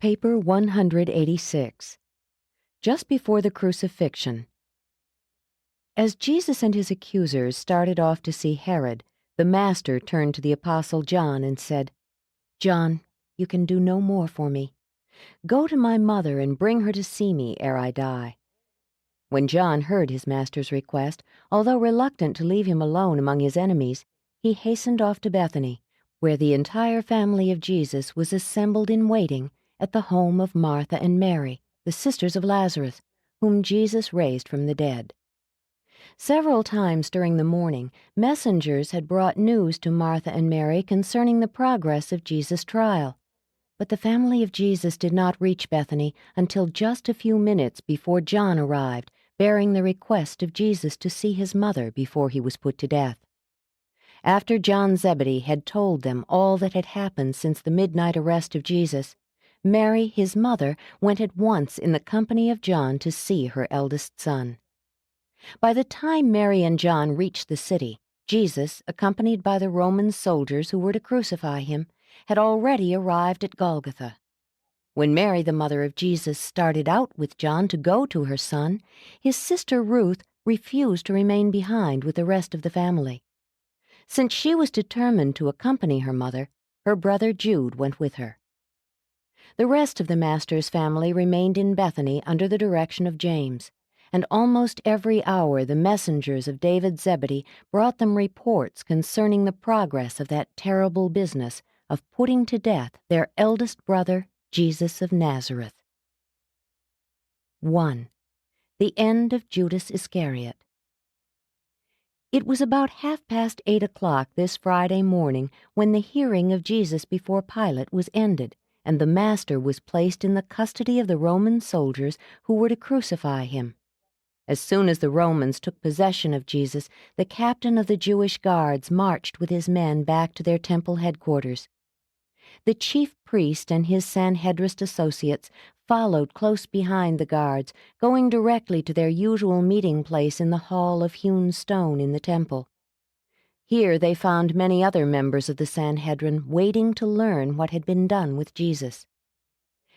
Paper 186. Just before the crucifixion. As Jesus and his accusers started off to see Herod, the Master turned to the Apostle John and said, "John, you can do no more for me. Go to my mother and bring her to see me ere I die." When John heard his Master's request, although reluctant to leave him alone among his enemies, he hastened off to Bethany, where the entire family of Jesus was assembled in waiting at the home of Martha and Mary, the sisters of Lazarus, whom Jesus raised from the dead. Several times during the morning, messengers had brought news to Martha and Mary concerning the progress of Jesus' trial. But the family of Jesus did not reach Bethany until just a few minutes before John arrived, bearing the request of Jesus to see his mother before he was put to death. After John Zebedee had told them all that had happened since the midnight arrest of Jesus, Mary, his mother, went at once in the company of John to see her eldest son. By the time Mary and John reached the city, Jesus, accompanied by the Roman soldiers who were to crucify him, had already arrived at Golgotha. When Mary, the mother of Jesus, started out with John to go to her son, his sister Ruth refused to remain behind with the rest of the family. Since she was determined to accompany her mother, her brother Jude went with her. The rest of the Master's family remained in Bethany under the direction of James, and almost every hour the messengers of David Zebedee brought them reports concerning the progress of that terrible business of putting to death their eldest brother, Jesus of Nazareth. 1. The end of Judas Iscariot. It was about 8:30 this Friday morning when the hearing of Jesus before Pilate was ended, and the Master was placed in the custody of the Roman soldiers who were to crucify him. As soon as the Romans took possession of Jesus, the captain of the Jewish guards marched with his men back to their temple headquarters. The chief priest and his Sanhedrist associates followed close behind the guards, going directly to their usual meeting place in the hall of hewn stone in the temple. Here they found many other members of the Sanhedrin waiting to learn what had been done with Jesus.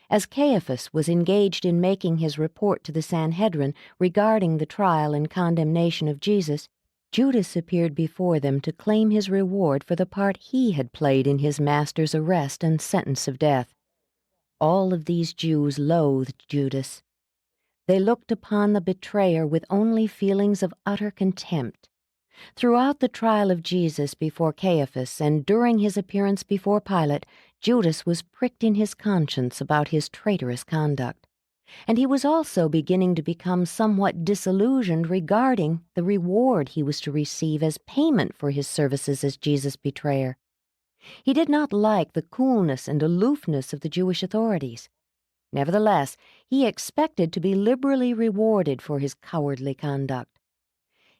As Caiaphas was engaged in making his report to the Sanhedrin regarding the trial and condemnation of Jesus, Judas appeared before them to claim his reward for the part he had played in his Master's arrest and sentence of death. All of these Jews loathed Judas. They looked upon the betrayer with only feelings of utter contempt. Throughout the trial of Jesus before Caiaphas and during his appearance before Pilate, Judas was pricked in his conscience about his traitorous conduct. And he was also beginning to become somewhat disillusioned regarding the reward he was to receive as payment for his services as Jesus' betrayer. He did not like the coolness and aloofness of the Jewish authorities. Nevertheless, he expected to be liberally rewarded for his cowardly conduct.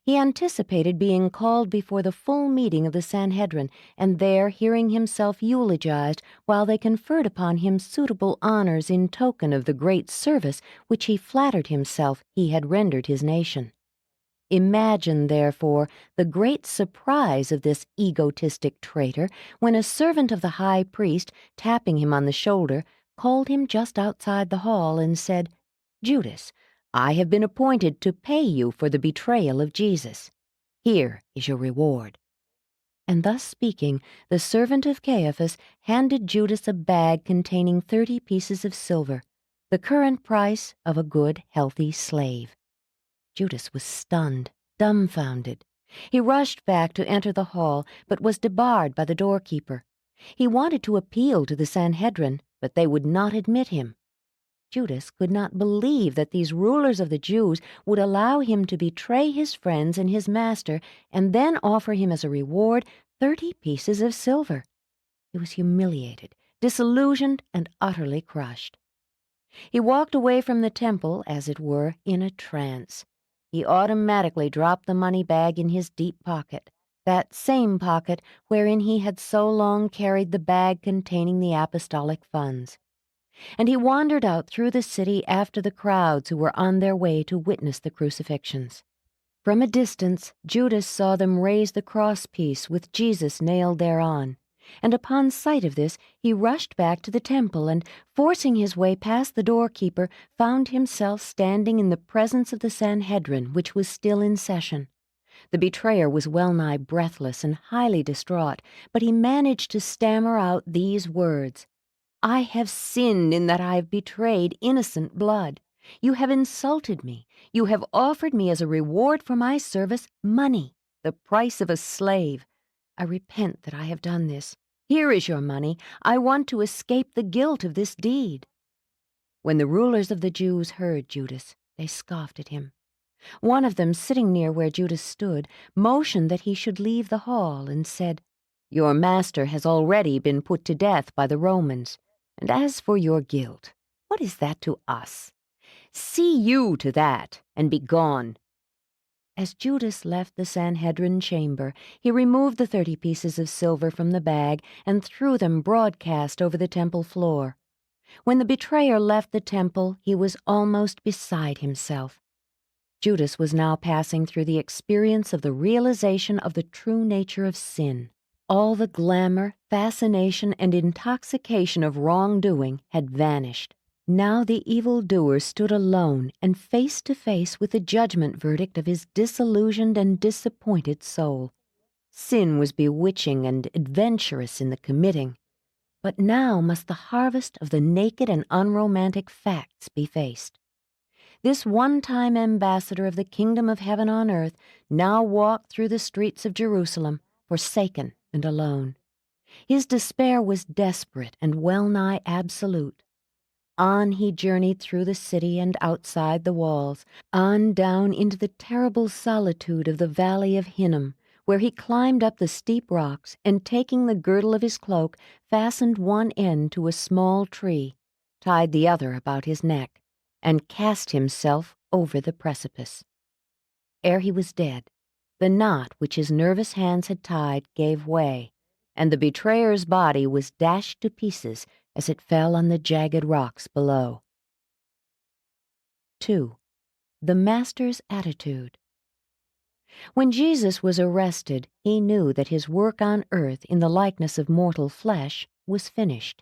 He anticipated being called before the full meeting of the Sanhedrin, and there hearing himself eulogized while they conferred upon him suitable honors in token of the great service which he flattered himself he had rendered his nation. Imagine, therefore, the great surprise of this egotistic traitor when a servant of the high priest, tapping him on the shoulder, called him just outside the hall and said, "Judas, I have been appointed to pay you for the betrayal of Jesus. Here is your reward." And thus speaking, the servant of Caiaphas handed Judas a bag containing 30 pieces of silver, the current price of a good, healthy slave. Judas was stunned, dumbfounded. He rushed back to enter the hall, but was debarred by the doorkeeper. He wanted to appeal to the Sanhedrin, but they would not admit him. Judas could not believe that these rulers of the Jews would allow him to betray his friends and his master and then offer him as a reward 30 pieces of silver. He was humiliated, disillusioned, and utterly crushed. He walked away from the temple, as it were, in a trance. He automatically dropped the money bag in his deep pocket, that same pocket wherein he had so long carried the bag containing the apostolic funds. And he wandered out through the city after the crowds who were on their way to witness the crucifixions. From a distance, Judas saw them raise the crosspiece with Jesus nailed thereon. And upon sight of this, he rushed back to the temple and, forcing his way past the doorkeeper, found himself standing in the presence of the Sanhedrin, which was still in session. The betrayer was well-nigh breathless and highly distraught, but he managed to stammer out these words: "I have sinned in that I have betrayed innocent blood. You have insulted me. You have offered me as a reward for my service money, the price of a slave. I repent that I have done this. Here is your money. I want to escape the guilt of this deed." When the rulers of the Jews heard Judas, they scoffed at him. One of them, sitting near where Judas stood, motioned that he should leave the hall and said, "Your master has already been put to death by the Romans, and as for your guilt, what is that to us? See you to that, and be gone." As Judas left the Sanhedrin chamber, he removed the 30 pieces of silver from the bag and threw them broadcast over the temple floor. When the betrayer left the temple, he was almost beside himself. Judas was now passing through the experience of the realization of the true nature of sin. All the glamour, fascination, and intoxication of wrongdoing had vanished. Now the evildoer stood alone and face to face with the judgment verdict of his disillusioned and disappointed soul. Sin was bewitching and adventurous in the committing, but now must the harvest of the naked and unromantic facts be faced. This one-time ambassador of the kingdom of heaven on earth now walked through the streets of Jerusalem, forsaken and alone. His despair was desperate and well-nigh absolute. On he journeyed through the city and outside the walls, on down into the terrible solitude of the valley of Hinnom, where he climbed up the steep rocks and, taking the girdle of his cloak, fastened one end to a small tree, tied the other about his neck, and cast himself over the precipice. Ere he was dead, the knot which his nervous hands had tied gave way, and the betrayer's body was dashed to pieces as it fell on the jagged rocks below. 2. The Master's Attitude. When Jesus was arrested, he knew that his work on earth in the likeness of mortal flesh was finished.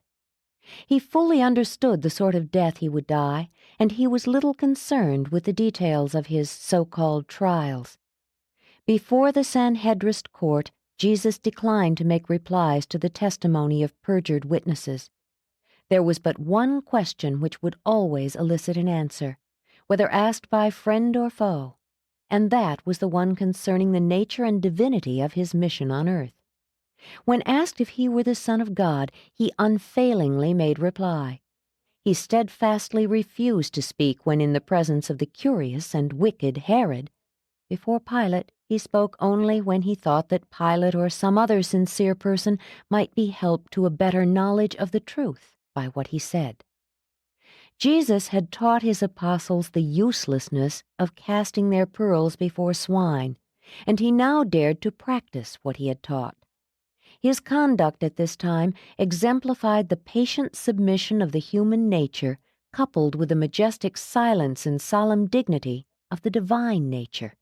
He fully understood the sort of death he would die, and he was little concerned with the details of his so-called trials. Before the Sanhedrist court, Jesus declined to make replies to the testimony of perjured witnesses. There was but one question which would always elicit an answer, whether asked by friend or foe, and that was the one concerning the nature and divinity of his mission on earth. When asked if he were the Son of God, he unfailingly made reply. He steadfastly refused to speak when in the presence of the curious and wicked Herod. Before Pilate, he spoke only when he thought that Pilate or some other sincere person might be helped to a better knowledge of the truth by what he said. Jesus had taught his apostles the uselessness of casting their pearls before swine, and he now dared to practice what he had taught. His conduct at this time exemplified the patient submission of the human nature, coupled with the majestic silence and solemn dignity of the divine nature.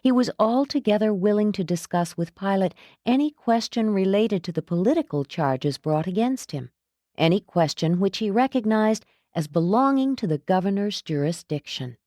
He was altogether willing to discuss with Pilate any question related to the political charges brought against him, any question which he recognized as belonging to the governor's jurisdiction.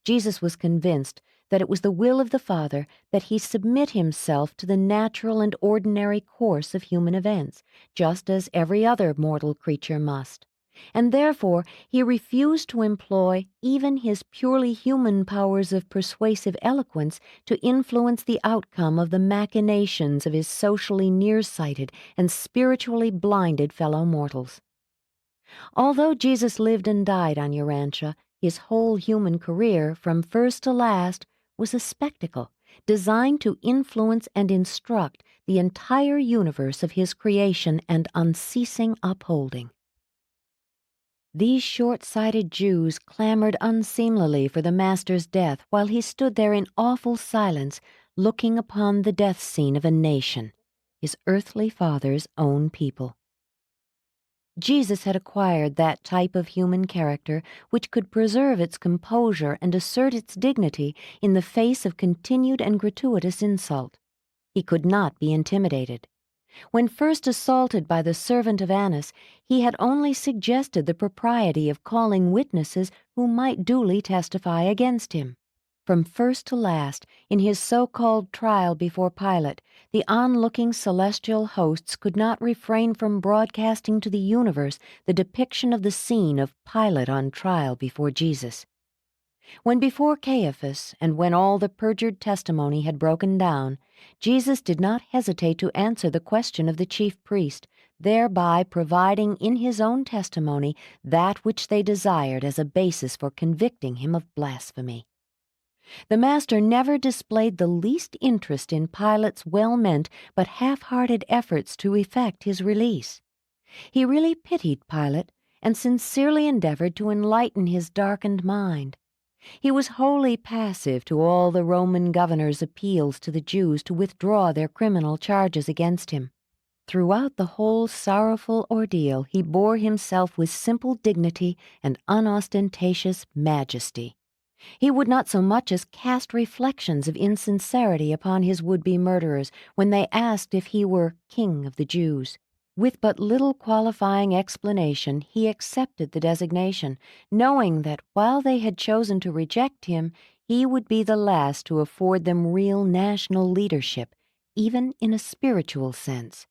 Jesus was convinced that it was the will of the Father that he submit himself to the natural and ordinary course of human events, just as every other mortal creature must, and therefore he refused to employ even his purely human powers of persuasive eloquence to influence the outcome of the machinations of his socially nearsighted and spiritually blinded fellow mortals. Although Jesus lived and died on Urantia, his whole human career, from first to last, was a spectacle designed to influence and instruct the entire universe of his creation and unceasing upholding. These short-sighted Jews clamored unseemlily for the Master's death while he stood there in awful silence, looking upon the death scene of a nation, his earthly father's own people. Jesus had acquired that type of human character which could preserve its composure and assert its dignity in the face of continued and gratuitous insult. He could not be intimidated. When first assaulted by the servant of Annas, he had only suggested the propriety of calling witnesses who might duly testify against him. From first to last, in his so-called trial before Pilate, the onlooking celestial hosts could not refrain from broadcasting to the universe the depiction of the scene of Pilate on trial before Jesus. When before Caiaphas, and when all the perjured testimony had broken down, Jesus did not hesitate to answer the question of the chief priest, thereby providing in his own testimony that which they desired as a basis for convicting him of blasphemy. The Master never displayed the least interest in Pilate's well-meant but half-hearted efforts to effect his release. He really pitied Pilate and sincerely endeavored to enlighten his darkened mind. He was wholly passive to all the Roman governor's appeals to the Jews to withdraw their criminal charges against him. Throughout the whole sorrowful ordeal, he bore himself with simple dignity and unostentatious majesty. He would not so much as cast reflections of insincerity upon his would-be murderers when they asked if he were King of the Jews. With but little qualifying explanation, he accepted the designation, knowing that while they had chosen to reject him, he would be the last to afford them real national leadership, even in a spiritual sense.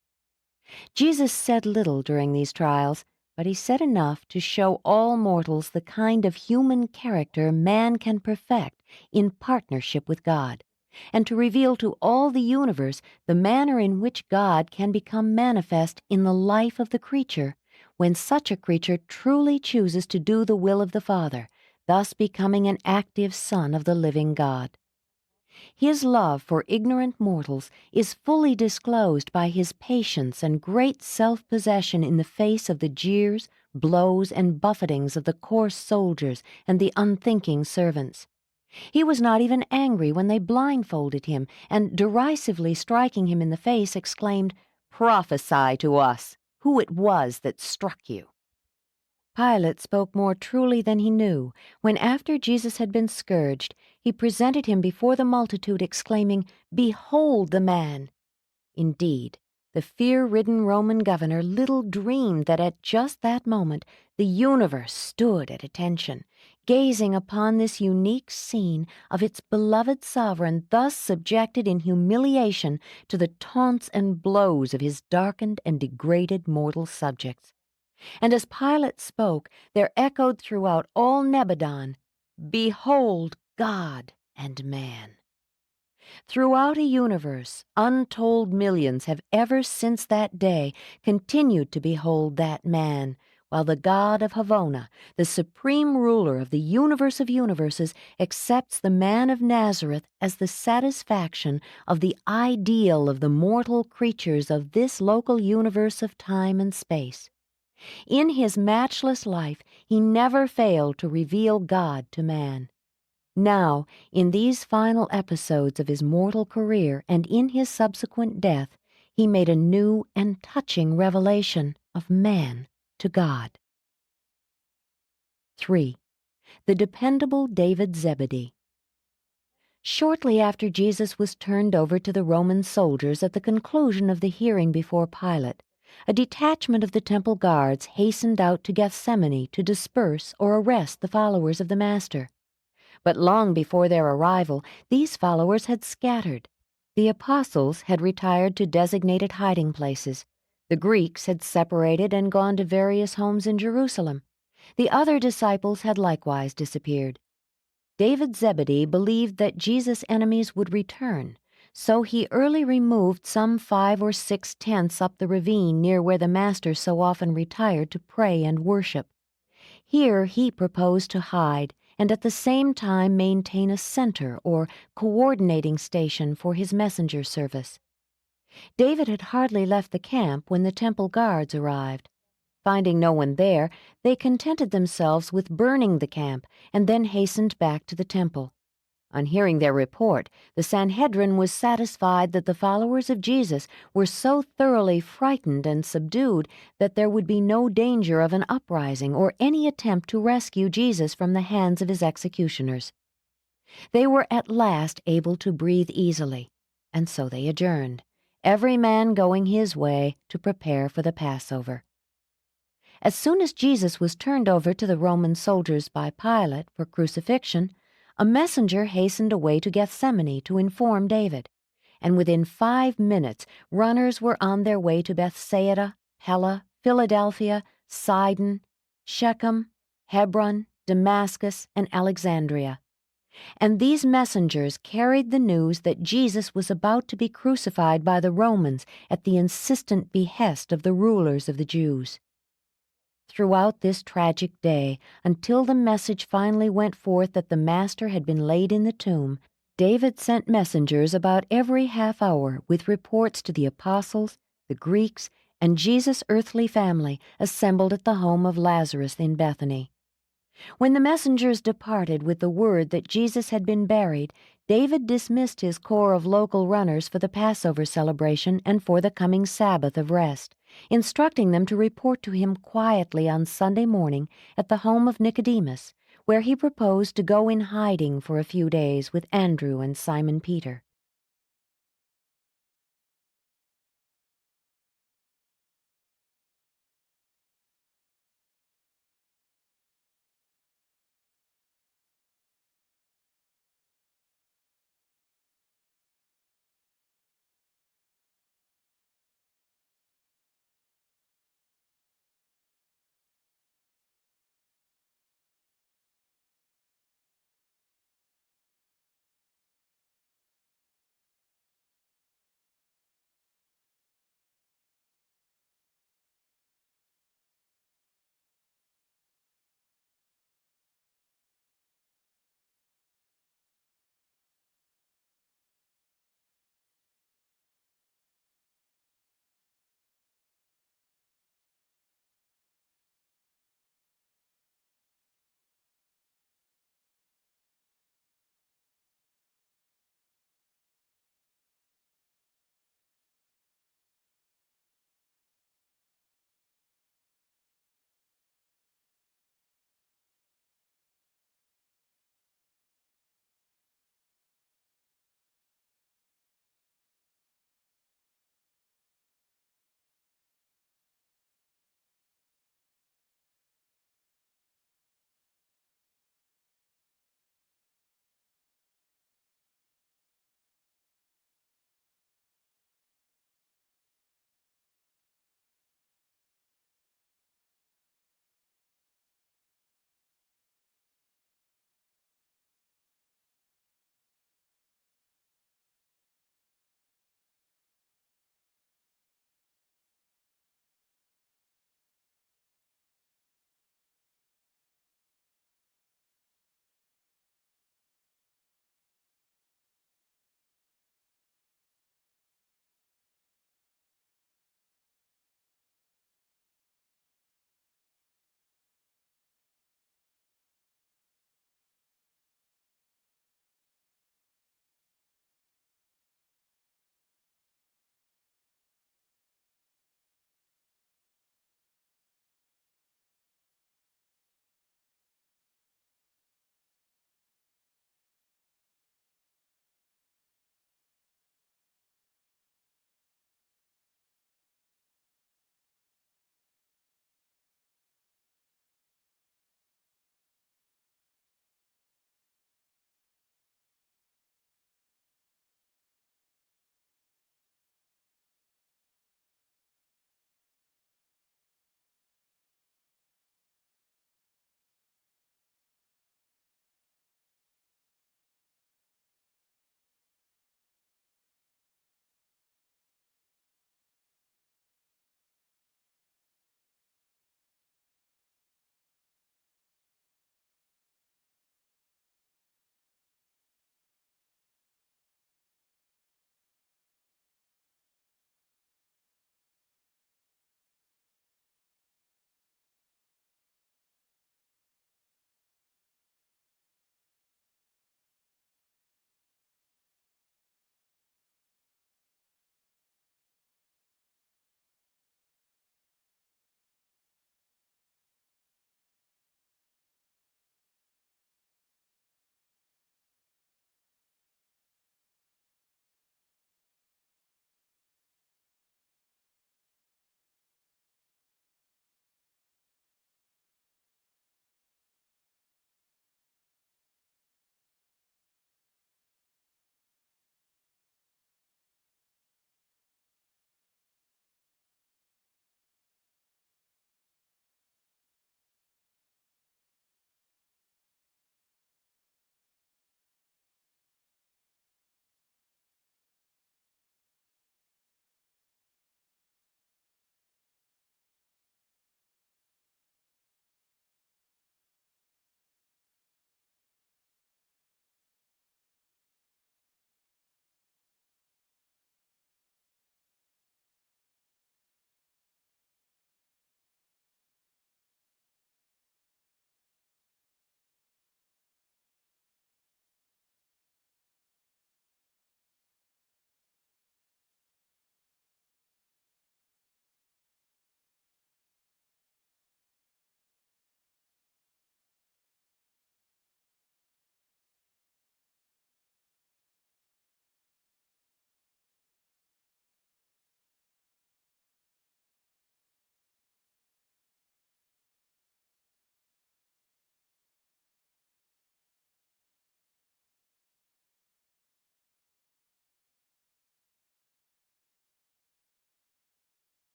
Jesus said little during these trials, but he said enough to show all mortals the kind of human character man can perfect in partnership with God, and to reveal to all the universe the manner in which God can become manifest in the life of the creature, when such a creature truly chooses to do the will of the Father, thus becoming an active son of the living God. His love for ignorant mortals is fully disclosed by his patience and great self-possession in the face of the jeers, blows, and buffetings of the coarse soldiers and the unthinking servants. He was not even angry when they blindfolded him, and derisively striking him in the face, exclaimed, "Prophesy to us who it was that struck you." Pilate spoke more truly than he knew, when after Jesus had been scourged, he presented him before the multitude, exclaiming, "Behold the man!" Indeed, the fear-ridden Roman governor little dreamed that at just that moment the universe stood at attention, gazing upon this unique scene of its beloved sovereign thus subjected in humiliation to the taunts and blows of his darkened and degraded mortal subjects. And as Pilate spoke, there echoed throughout all Nebadon, "Behold God and man." Throughout a universe, untold millions have ever since that day continued to behold that man, while the God of Havona, the supreme ruler of the universe of universes, accepts the man of Nazareth as the satisfaction of the ideal of the mortal creatures of this local universe of time and space. In his matchless life, he never failed to reveal God to man. Now, in these final episodes of his mortal career and in his subsequent death, he made a new and touching revelation of man to God. 3. The dependable David Zebedee. Shortly after Jesus was turned over to the Roman soldiers at the conclusion of the hearing before Pilate, a detachment of the temple guards hastened out to Gethsemane to disperse or arrest the followers of the Master. But long before their arrival, these followers had scattered. The apostles had retired to designated hiding places. The Greeks had separated and gone to various homes in Jerusalem. The other disciples had likewise disappeared. David Zebedee believed that Jesus' enemies would return, so he early removed some 5 or 6 tents up the ravine near where the Master so often retired to pray and worship. Here he proposed to hide and at the same time maintain a center or coordinating station for his messenger service. David had hardly left the camp when the temple guards arrived. Finding no one there, they contented themselves with burning the camp and then hastened back to the temple. On hearing their report, the Sanhedrin was satisfied that the followers of Jesus were so thoroughly frightened and subdued that there would be no danger of an uprising or any attempt to rescue Jesus from the hands of his executioners. They were at last able to breathe easily, and so they adjourned, every man going his way to prepare for the Passover. As soon as Jesus was turned over to the Roman soldiers by Pilate for crucifixion, a messenger hastened away to Gethsemane to inform David, and within 5 minutes runners were on their way to Bethsaida, Pella, Philadelphia, Sidon, Shechem, Hebron, Damascus, and Alexandria. And these messengers carried the news that Jesus was about to be crucified by the Romans at the insistent behest of the rulers of the Jews. Throughout this tragic day, until the message finally went forth that the Master had been laid in the tomb, David sent messengers about every half hour with reports to the apostles, the Greeks, and Jesus' earthly family assembled at the home of Lazarus in Bethany. When the messengers departed with the word that Jesus had been buried, David dismissed his corps of local runners for the Passover celebration and for the coming Sabbath of rest, instructing them to report to him quietly on Sunday morning at the home of Nicodemus, where he proposed to go in hiding for a few days with Andrew and Simon Peter.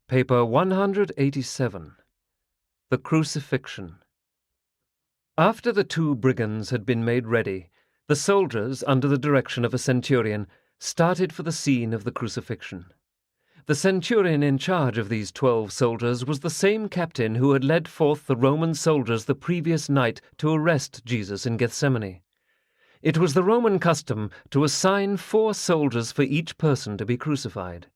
Paper 187. The Crucifixion. After the two brigands had been made ready, the soldiers, under the direction of a centurion, started for the scene of the crucifixion. The centurion in charge of these 12 soldiers was the same captain who had led forth the Roman soldiers the previous night to arrest Jesus in Gethsemane. It was the Roman custom to assign 4 soldiers for each person to be crucified.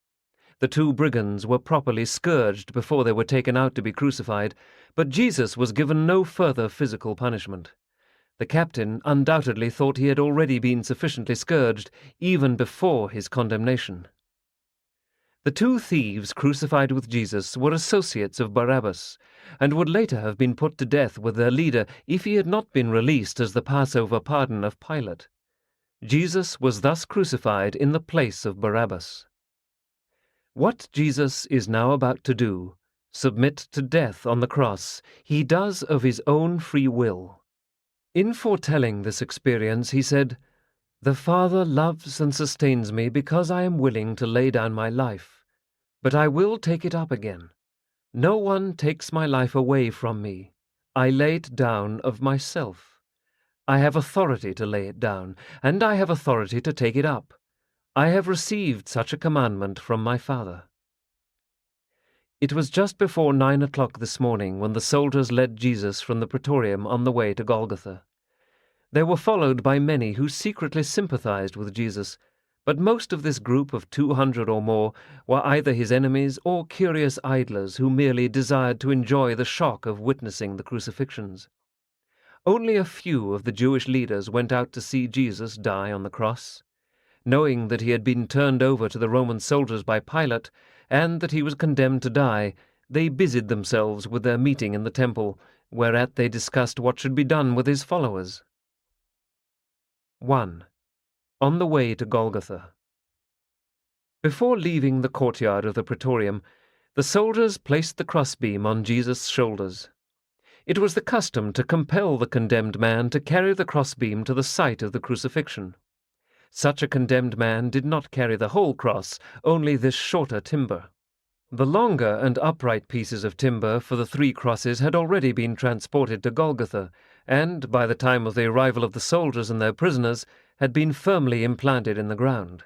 The two brigands were properly scourged before they were taken out to be crucified, but Jesus was given no further physical punishment. The captain undoubtedly thought he had already been sufficiently scourged, even before his condemnation. The 2 thieves crucified with Jesus were associates of Barabbas, and would later have been put to death with their leader if he had not been released as the Passover pardon of Pilate. Jesus was thus crucified in the place of Barabbas. What Jesus is now about to do, submit to death on the cross, he does of his own free will. In foretelling this experience, he said, "The Father loves and sustains me because I am willing to lay down my life, but I will take it up again. No one takes my life away from me. I lay it down of myself. I have authority to lay it down, and I have authority to take it up. I have received such a commandment from my Father." It was just before 9 o'clock this morning when the soldiers led Jesus from the praetorium on the way to Golgotha. They were followed by many who secretly sympathized with Jesus, but most of this group of 200 or more were either his enemies or curious idlers who merely desired to enjoy the shock of witnessing the crucifixions. Only a few of the Jewish leaders went out to see Jesus die on the cross. Knowing that he had been turned over to the Roman soldiers by Pilate, and that he was condemned to die, they busied themselves with their meeting in the temple, whereat they discussed what should be done with his followers. 1. On the way to Golgotha. Before leaving the courtyard of the praetorium, the soldiers placed the crossbeam on Jesus' shoulders. It was the custom to compel the condemned man to carry the crossbeam to the site of the crucifixion. Such a condemned man did not carry the whole cross, only this shorter timber. The longer and upright pieces of timber for the 3 crosses had already been transported to Golgotha, and, by the time of the arrival of the soldiers and their prisoners, had been firmly implanted in the ground.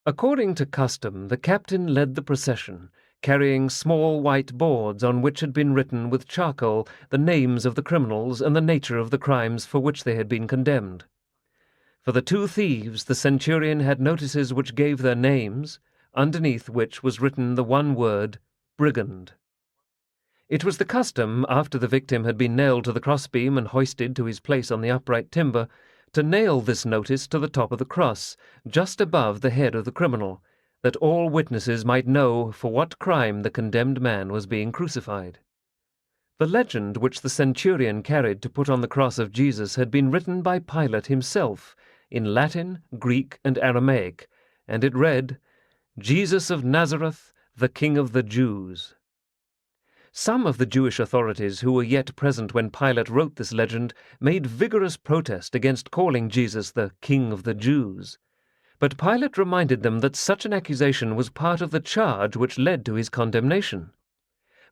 According to custom, the captain led the procession, carrying small white boards on which had been written with charcoal the names of the criminals and the nature of the crimes for which they had been condemned. For the 2 thieves, the centurion had notices which gave their names, underneath which was written the one word, brigand. It was the custom, after the victim had been nailed to the crossbeam and hoisted to his place on the upright timber, to nail this notice to the top of the cross, just above the head of the criminal, that all witnesses might know for what crime the condemned man was being crucified. The legend which the centurion carried to put on the cross of Jesus had been written by Pilate himself, in Latin, Greek, and Aramaic, and it read, "Jesus of Nazareth, the King of the Jews." Some of the Jewish authorities who were yet present when Pilate wrote this legend made vigorous protest against calling Jesus the King of the Jews. But Pilate reminded them that such an accusation was part of the charge which led to his condemnation.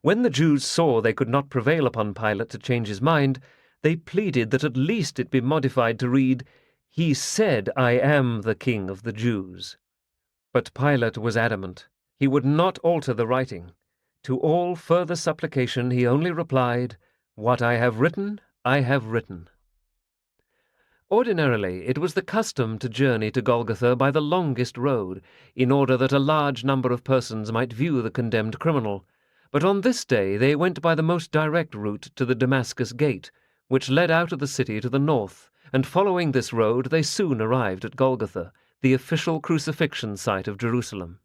When the Jews saw they could not prevail upon Pilate to change his mind, they pleaded that at least it be modified to read, "He said, I am the King of the Jews." But Pilate was adamant. He would not alter the writing. To all further supplication he only replied, "What I have written, I have written." Ordinarily, it was the custom to journey to Golgotha by the longest road, in order that a large number of persons might view the condemned criminal, but on this day they went by the most direct route to the Damascus Gate, which led out of the city to the north, and following this road they soon arrived at Golgotha, the official crucifixion site of Jerusalem.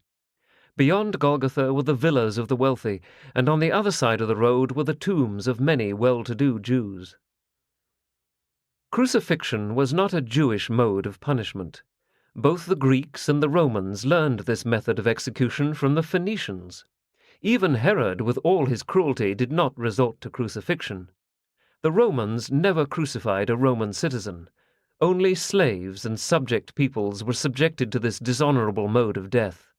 Beyond Golgotha were the villas of the wealthy, and on the other side of the road were the tombs of many well-to-do Jews. Crucifixion was not a Jewish mode of punishment. Both the Greeks and the Romans learned this method of execution from the Phoenicians. Even Herod, with all his cruelty, did not resort to crucifixion. The Romans never crucified a Roman citizen. Only slaves and subject peoples were subjected to this dishonorable mode of death.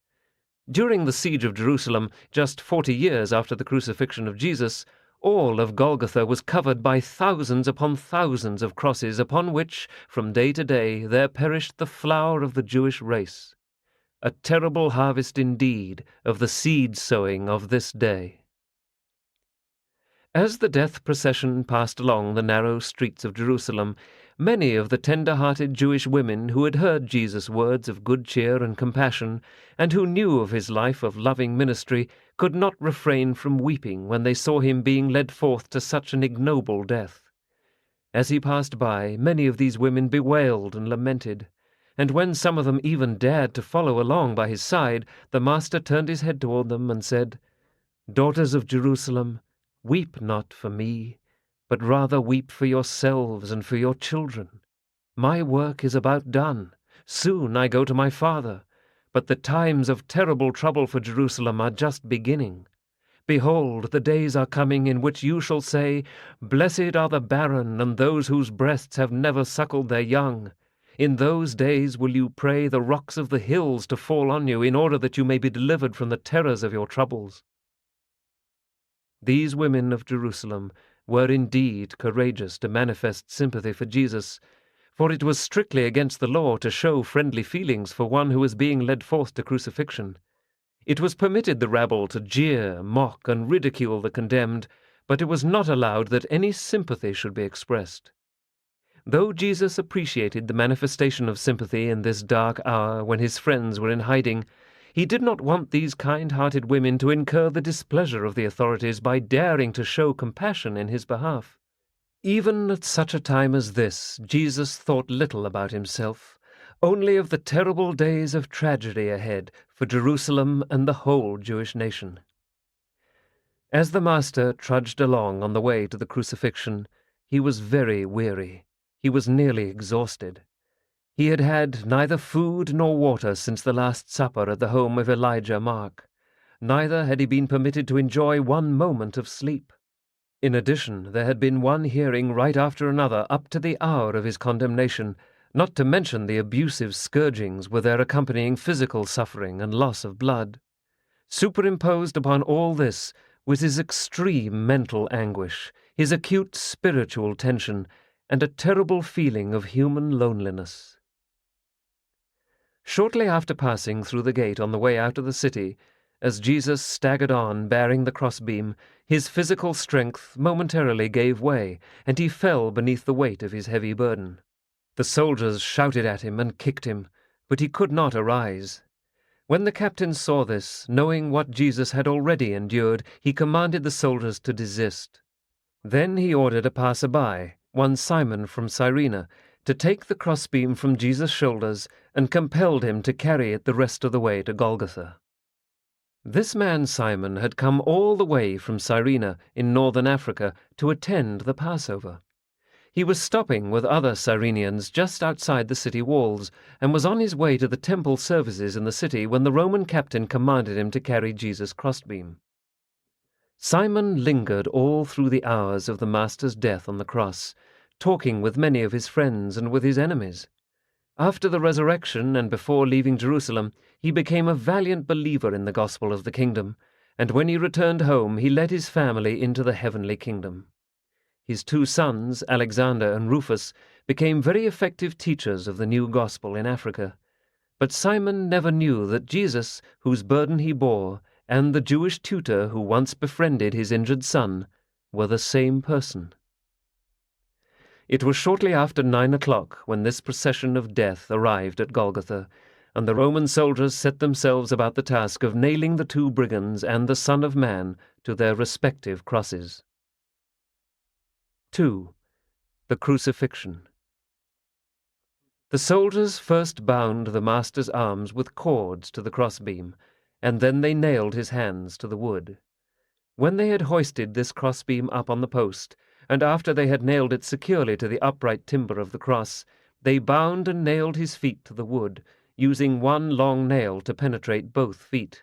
During the siege of Jerusalem, just 40 years after the crucifixion of Jesus, all of Golgotha was covered by thousands upon thousands of crosses, upon which, from day to day, there perished the flower of the Jewish race. A terrible harvest indeed of the seed-sowing of this day. As the death procession passed along the narrow streets of Jerusalem, many of the tender-hearted Jewish women who had heard Jesus' words of good cheer and compassion, and who knew of his life of loving ministry, could not refrain from weeping when they saw him being led forth to such an ignoble death. As he passed by, many of these women bewailed and lamented, and when some of them even dared to follow along by his side, the Master turned his head toward them and said, "Daughters of Jerusalem, weep not for me, but rather weep for yourselves and for your children. My work is about done. Soon I go to my Father, but the times of terrible trouble for Jerusalem are just beginning. Behold, the days are coming in which you shall say, Blessed are the barren and those whose breasts have never suckled their young. In those days will you pray the rocks of the hills to fall on you, in order that you may be delivered from the terrors of your troubles." These women of Jerusalem were indeed courageous to manifest sympathy for Jesus, for it was strictly against the law to show friendly feelings for one who was being led forth to crucifixion. It was permitted the rabble to jeer, mock, and ridicule the condemned, but it was not allowed that any sympathy should be expressed. Though Jesus appreciated the manifestation of sympathy in this dark hour when his friends were in hiding, he did not want these kind-hearted women to incur the displeasure of the authorities by daring to show compassion in his behalf. Even at such a time as this, Jesus thought little about himself, only of the terrible days of tragedy ahead for Jerusalem and the whole Jewish nation. As the Master trudged along on the way to the crucifixion, he was very weary. He was nearly exhausted. He had had neither food nor water since the Last Supper at the home of Elijah Mark. Neither had he been permitted to enjoy one moment of sleep. In addition, there had been one hearing right after another up to the hour of his condemnation, not to mention the abusive scourgings with their accompanying physical suffering and loss of blood. Superimposed upon all this was his extreme mental anguish, his acute spiritual tension, and a terrible feeling of human loneliness. Shortly after passing through the gate on the way out of the city, as Jesus staggered on bearing the crossbeam, his physical strength momentarily gave way, and he fell beneath the weight of his heavy burden. The soldiers shouted at him and kicked him, but he could not arise. When the captain saw this, knowing what Jesus had already endured, he commanded the soldiers to desist. Then he ordered a passer-by, one Simon from Cyrene, to take the crossbeam from Jesus' shoulders, and compelled him to carry it the rest of the way to Golgotha. This man Simon had come all the way from Cyrene in northern Africa to attend the Passover. He was stopping with other Cyrenians just outside the city walls, and was on his way to the temple services in the city when the Roman captain commanded him to carry Jesus' crossbeam. Simon lingered all through the hours of the Master's death on the cross, talking with many of his friends and with his enemies. After the resurrection and before leaving Jerusalem, he became a valiant believer in the gospel of the kingdom, and when he returned home, he led his family into the heavenly kingdom. His two sons, Alexander and Rufus, became very effective teachers of the new gospel in Africa. But Simon never knew that Jesus, whose burden he bore, and the Jewish tutor who once befriended his injured son, were the same person. It was shortly after 9 o'clock when this procession of death arrived at Golgotha, and the Roman soldiers set themselves about the task of nailing the two brigands and the Son of Man to their respective crosses. 2. The Crucifixion. The soldiers first bound the Master's arms with cords to the crossbeam, and then they nailed his hands to the wood. When they had hoisted this crossbeam up on the post, and after they had nailed it securely to the upright timber of the cross, they bound and nailed his feet to the wood, using one long nail to penetrate both feet.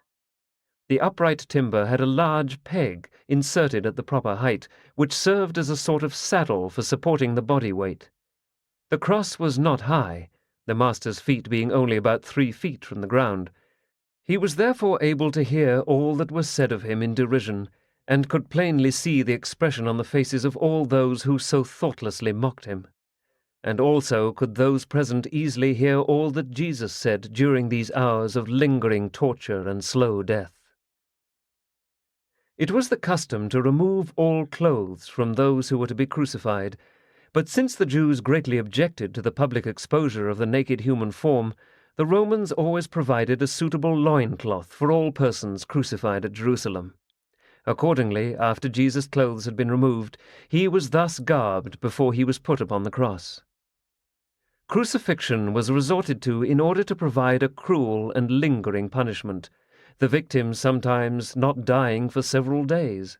The upright timber had a large peg inserted at the proper height, which served as a sort of saddle for supporting the body weight. The cross was not high, the Master's feet being only about 3 feet from the ground. He was therefore able to hear all that was said of him in derision, and could plainly see the expression on the faces of all those who so thoughtlessly mocked him. And also could those present easily hear all that Jesus said during these hours of lingering torture and slow death. It was the custom to remove all clothes from those who were to be crucified, but since the Jews greatly objected to the public exposure of the naked human form, the Romans always provided a suitable loincloth for all persons crucified at Jerusalem. Accordingly, after Jesus' clothes had been removed, he was thus garbed before he was put upon the cross. Crucifixion was resorted to in order to provide a cruel and lingering punishment, the victims sometimes not dying for several days.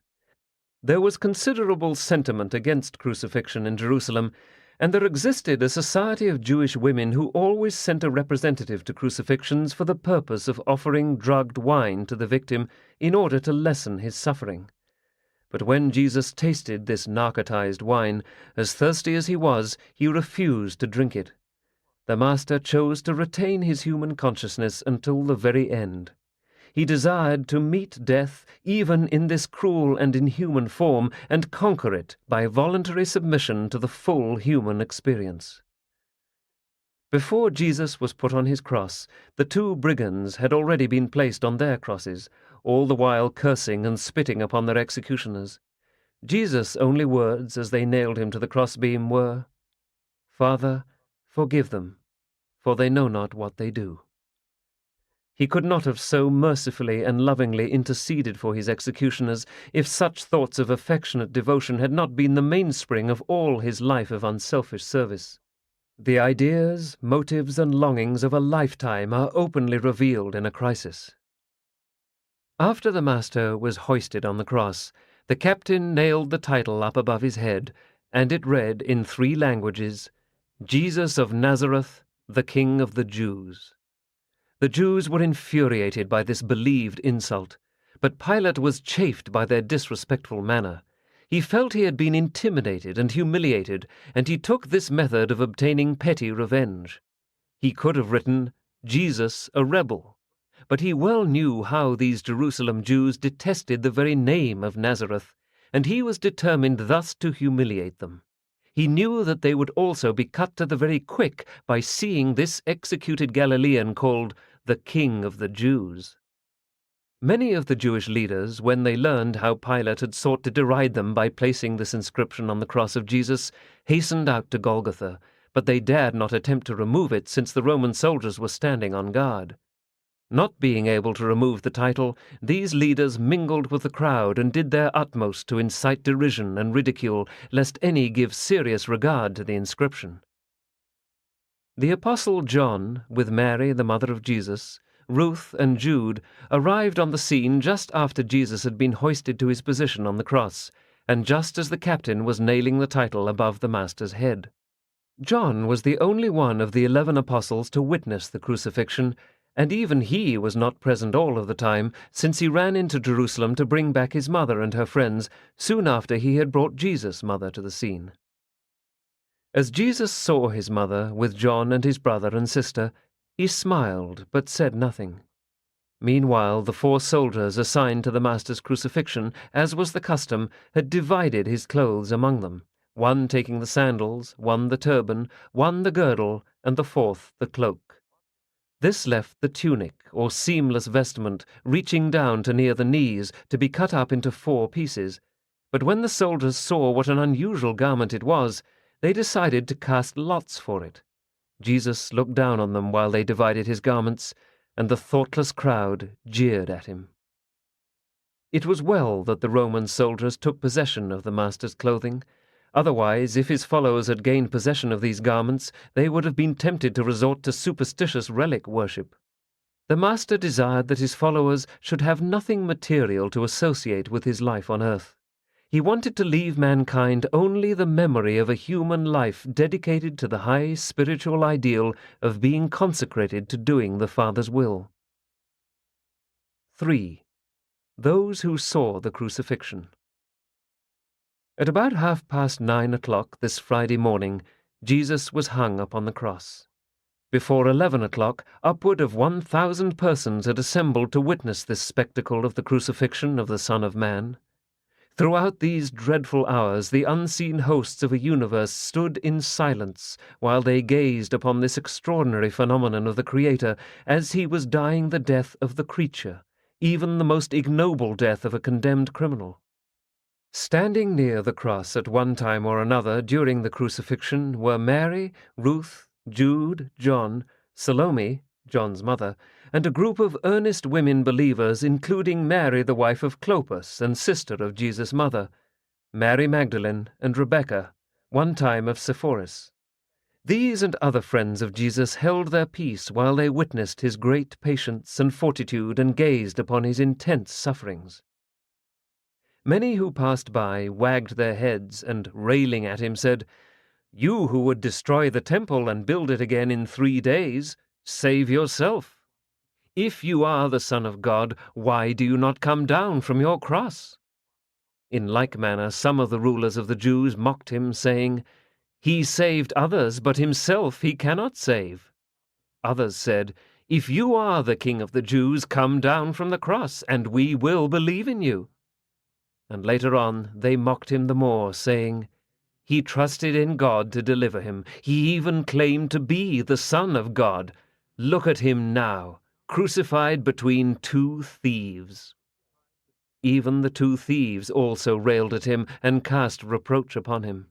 There was considerable sentiment against crucifixion in Jerusalem, and there existed a society of Jewish women who always sent a representative to crucifixions for the purpose of offering drugged wine to the victim in order to lessen his suffering. But when Jesus tasted this narcotized wine, as thirsty as he was, he refused to drink it. The Master chose to retain his human consciousness until the very end. He desired to meet death even in this cruel and inhuman form, and conquer it by voluntary submission to the full human experience. Before Jesus was put on his cross, the two brigands had already been placed on their crosses, all the while cursing and spitting upon their executioners. Jesus' only words as they nailed him to the crossbeam were, "Father, forgive them, for they know not what they do." He could not have so mercifully and lovingly interceded for his executioners if such thoughts of affectionate devotion had not been the mainspring of all his life of unselfish service. The ideas, motives, and longings of a lifetime are openly revealed in a crisis. After the Master was hoisted on the cross, the captain nailed the title up above his head, and it read in 3 languages, "Jesus of Nazareth, the King of the Jews." The Jews were infuriated by this believed insult, but Pilate was chafed by their disrespectful manner. He felt he had been intimidated and humiliated, and he took this method of obtaining petty revenge. He could have written, "Jesus, a rebel," but he well knew how these Jerusalem Jews detested the very name of Nazareth, and he was determined thus to humiliate them. He knew that they would also be cut to the very quick by seeing this executed Galilean called the King of the Jews. Many of the Jewish leaders, when they learned how Pilate had sought to deride them by placing this inscription on the cross of Jesus, hastened out to Golgotha, but they dared not attempt to remove it since the Roman soldiers were standing on guard. Not being able to remove the title, these leaders mingled with the crowd and did their utmost to incite derision and ridicule, lest any give serious regard to the inscription. The Apostle John, with Mary, the mother of Jesus, Ruth, and Jude, arrived on the scene just after Jesus had been hoisted to his position on the cross, and just as the captain was nailing the title above the Master's head. John was the only one of the 11 apostles to witness the crucifixion, and even he was not present all of the time, since he ran into Jerusalem to bring back his mother and her friends soon after he had brought Jesus' mother to the scene. As Jesus saw his mother with John and his brother and sister, he smiled but said nothing. Meanwhile, the 4 soldiers assigned to the Master's crucifixion, as was the custom, had divided his clothes among them, one taking the sandals, one the turban, one the girdle, and the 4th the cloak. This left the tunic, or seamless vestment, reaching down to near the knees, to be cut up into 4 pieces. But when the soldiers saw what an unusual garment it was, they decided to cast lots for it. Jesus looked down on them while they divided his garments, and the thoughtless crowd jeered at him. It was well that the Roman soldiers took possession of the Master's clothing. Otherwise, if his followers had gained possession of these garments, they would have been tempted to resort to superstitious relic worship. The Master desired that his followers should have nothing material to associate with his life on earth. He wanted to leave mankind only the memory of a human life dedicated to the high spiritual ideal of being consecrated to doing the Father's will. 3. Those who saw the crucifixion. At about 9:30 this Friday morning, Jesus was hung upon the cross. Before 11 o'clock, upward of 1,000 persons had assembled to witness this spectacle of the crucifixion of the Son of Man. Throughout these dreadful hours, the unseen hosts of a universe stood in silence while they gazed upon this extraordinary phenomenon of the Creator as he was dying the death of the creature, even the most ignoble death of a condemned criminal. Standing near the cross at one time or another during the crucifixion were Mary, Ruth, Jude, John, Salome, John's mother, and a group of earnest women believers, including Mary, the wife of Clopas and sister of Jesus' mother, Mary Magdalene, and Rebecca, one time of Sepphoris. These and other friends of Jesus held their peace while they witnessed his great patience and fortitude and gazed upon his intense sufferings. Many who passed by wagged their heads and, railing at him, said, "You who would destroy the temple and build it again in 3 days, save yourself. If you are the Son of God, why do you not come down from your cross?" In like manner, some of the rulers of the Jews mocked him, saying, "He saved others, but himself he cannot save." Others said, "If you are the King of the Jews, come down from the cross, and we will believe in you." And later on they mocked him the more, saying, "He trusted in God to deliver him. He even claimed to be the Son of God. Look at him now, crucified between 2 thieves." Even the 2 thieves also railed at him and cast reproach upon him.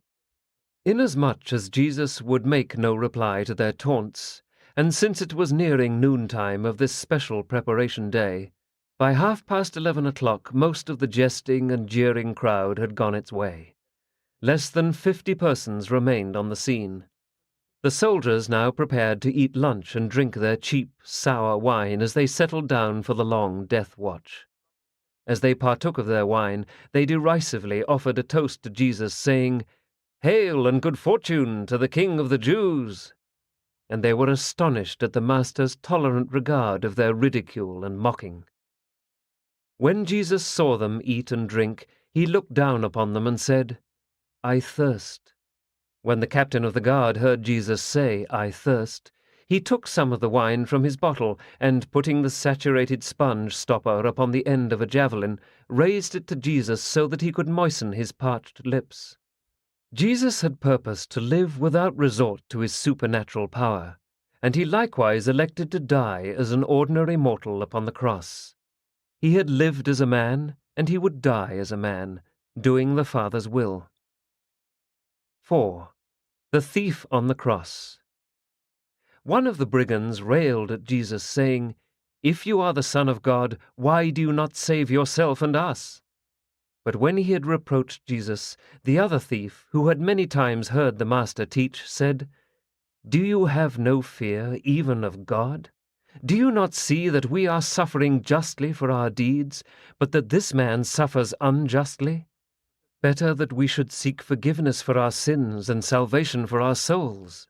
Inasmuch as Jesus would make no reply to their taunts, and since it was nearing noontime of this special preparation day, by 11:30 o'clock most of the jesting and jeering crowd had gone its way. Less than 50 persons remained on the scene. The soldiers now prepared to eat lunch and drink their cheap, sour wine as they settled down for the long death watch. As they partook of their wine, they derisively offered a toast to Jesus, saying, "Hail and good fortune to the King of the Jews!" And they were astonished at the Master's tolerant regard of their ridicule and mocking. When Jesus saw them eat and drink, he looked down upon them and said, "I thirst." When the captain of the guard heard Jesus say, "I thirst," he took some of the wine from his bottle, and putting the saturated sponge stopper upon the end of a javelin, raised it to Jesus so that he could moisten his parched lips. Jesus had purposed to live without resort to his supernatural power, and he likewise elected to die as an ordinary mortal upon the cross. He had lived as a man, and he would die as a man, doing the Father's will. 4. The thief on the cross. One of the brigands railed at Jesus, saying, "If you are the Son of God, why do you not save yourself and us?" But when he had reproached Jesus, the other thief, who had many times heard the Master teach, said, "Do you have no fear even of God? Do you not see that we are suffering justly for our deeds, but that this man suffers unjustly? Better that we should seek forgiveness for our sins and salvation for our souls."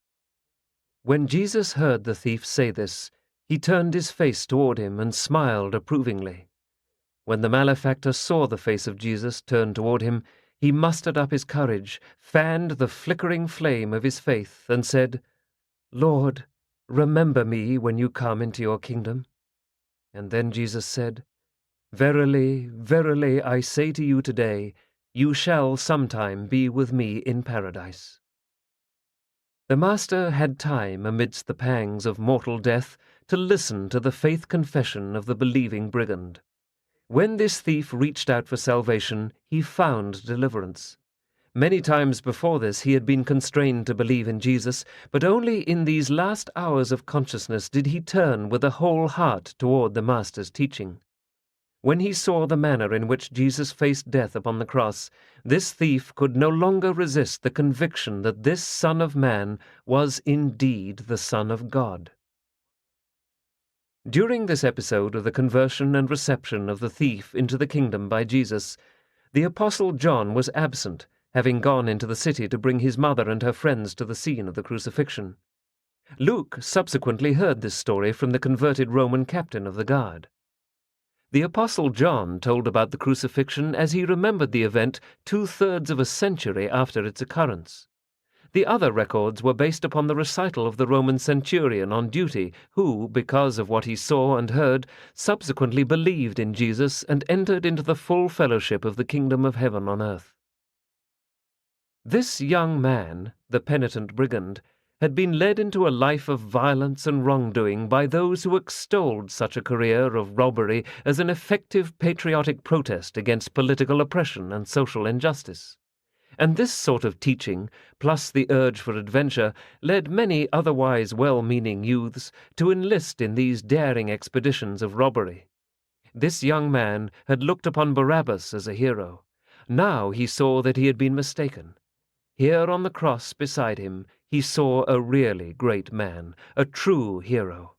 When Jesus heard the thief say this, he turned his face toward him and smiled approvingly. When the malefactor saw the face of Jesus turned toward him, he mustered up his courage, fanned the flickering flame of his faith, and said, "Lord, remember me when you come into your kingdom." And then Jesus said, "Verily, verily, I say to you today, you shall sometime be with me in paradise." The Master had time amidst the pangs of mortal death to listen to the faith confession of the believing brigand. When this thief reached out for salvation, he found deliverance. Many times before this he had been constrained to believe in Jesus, but only in these last hours of consciousness did he turn with a whole heart toward the Master's teaching. When he saw the manner in which Jesus faced death upon the cross, this thief could no longer resist the conviction that this Son of Man was indeed the Son of God. During this episode of the conversion and reception of the thief into the kingdom by Jesus, the Apostle John was absent, having gone into the city to bring his mother and her friends to the scene of the crucifixion. Luke subsequently heard this story from the converted Roman captain of the guard. The Apostle John told about the crucifixion as he remembered the event 2/3 of a century after its occurrence. The other records were based upon the recital of the Roman centurion on duty, who, because of what he saw and heard, subsequently believed in Jesus and entered into the full fellowship of the kingdom of heaven on earth. This young man, the penitent brigand, had been led into a life of violence and wrongdoing by those who extolled such a career of robbery as an effective patriotic protest against political oppression and social injustice. And this sort of teaching, plus the urge for adventure, led many otherwise well-meaning youths to enlist in these daring expeditions of robbery. This young man had looked upon Barabbas as a hero. Now he saw that he had been mistaken. Here on the cross beside him, he saw a really great man, a true hero.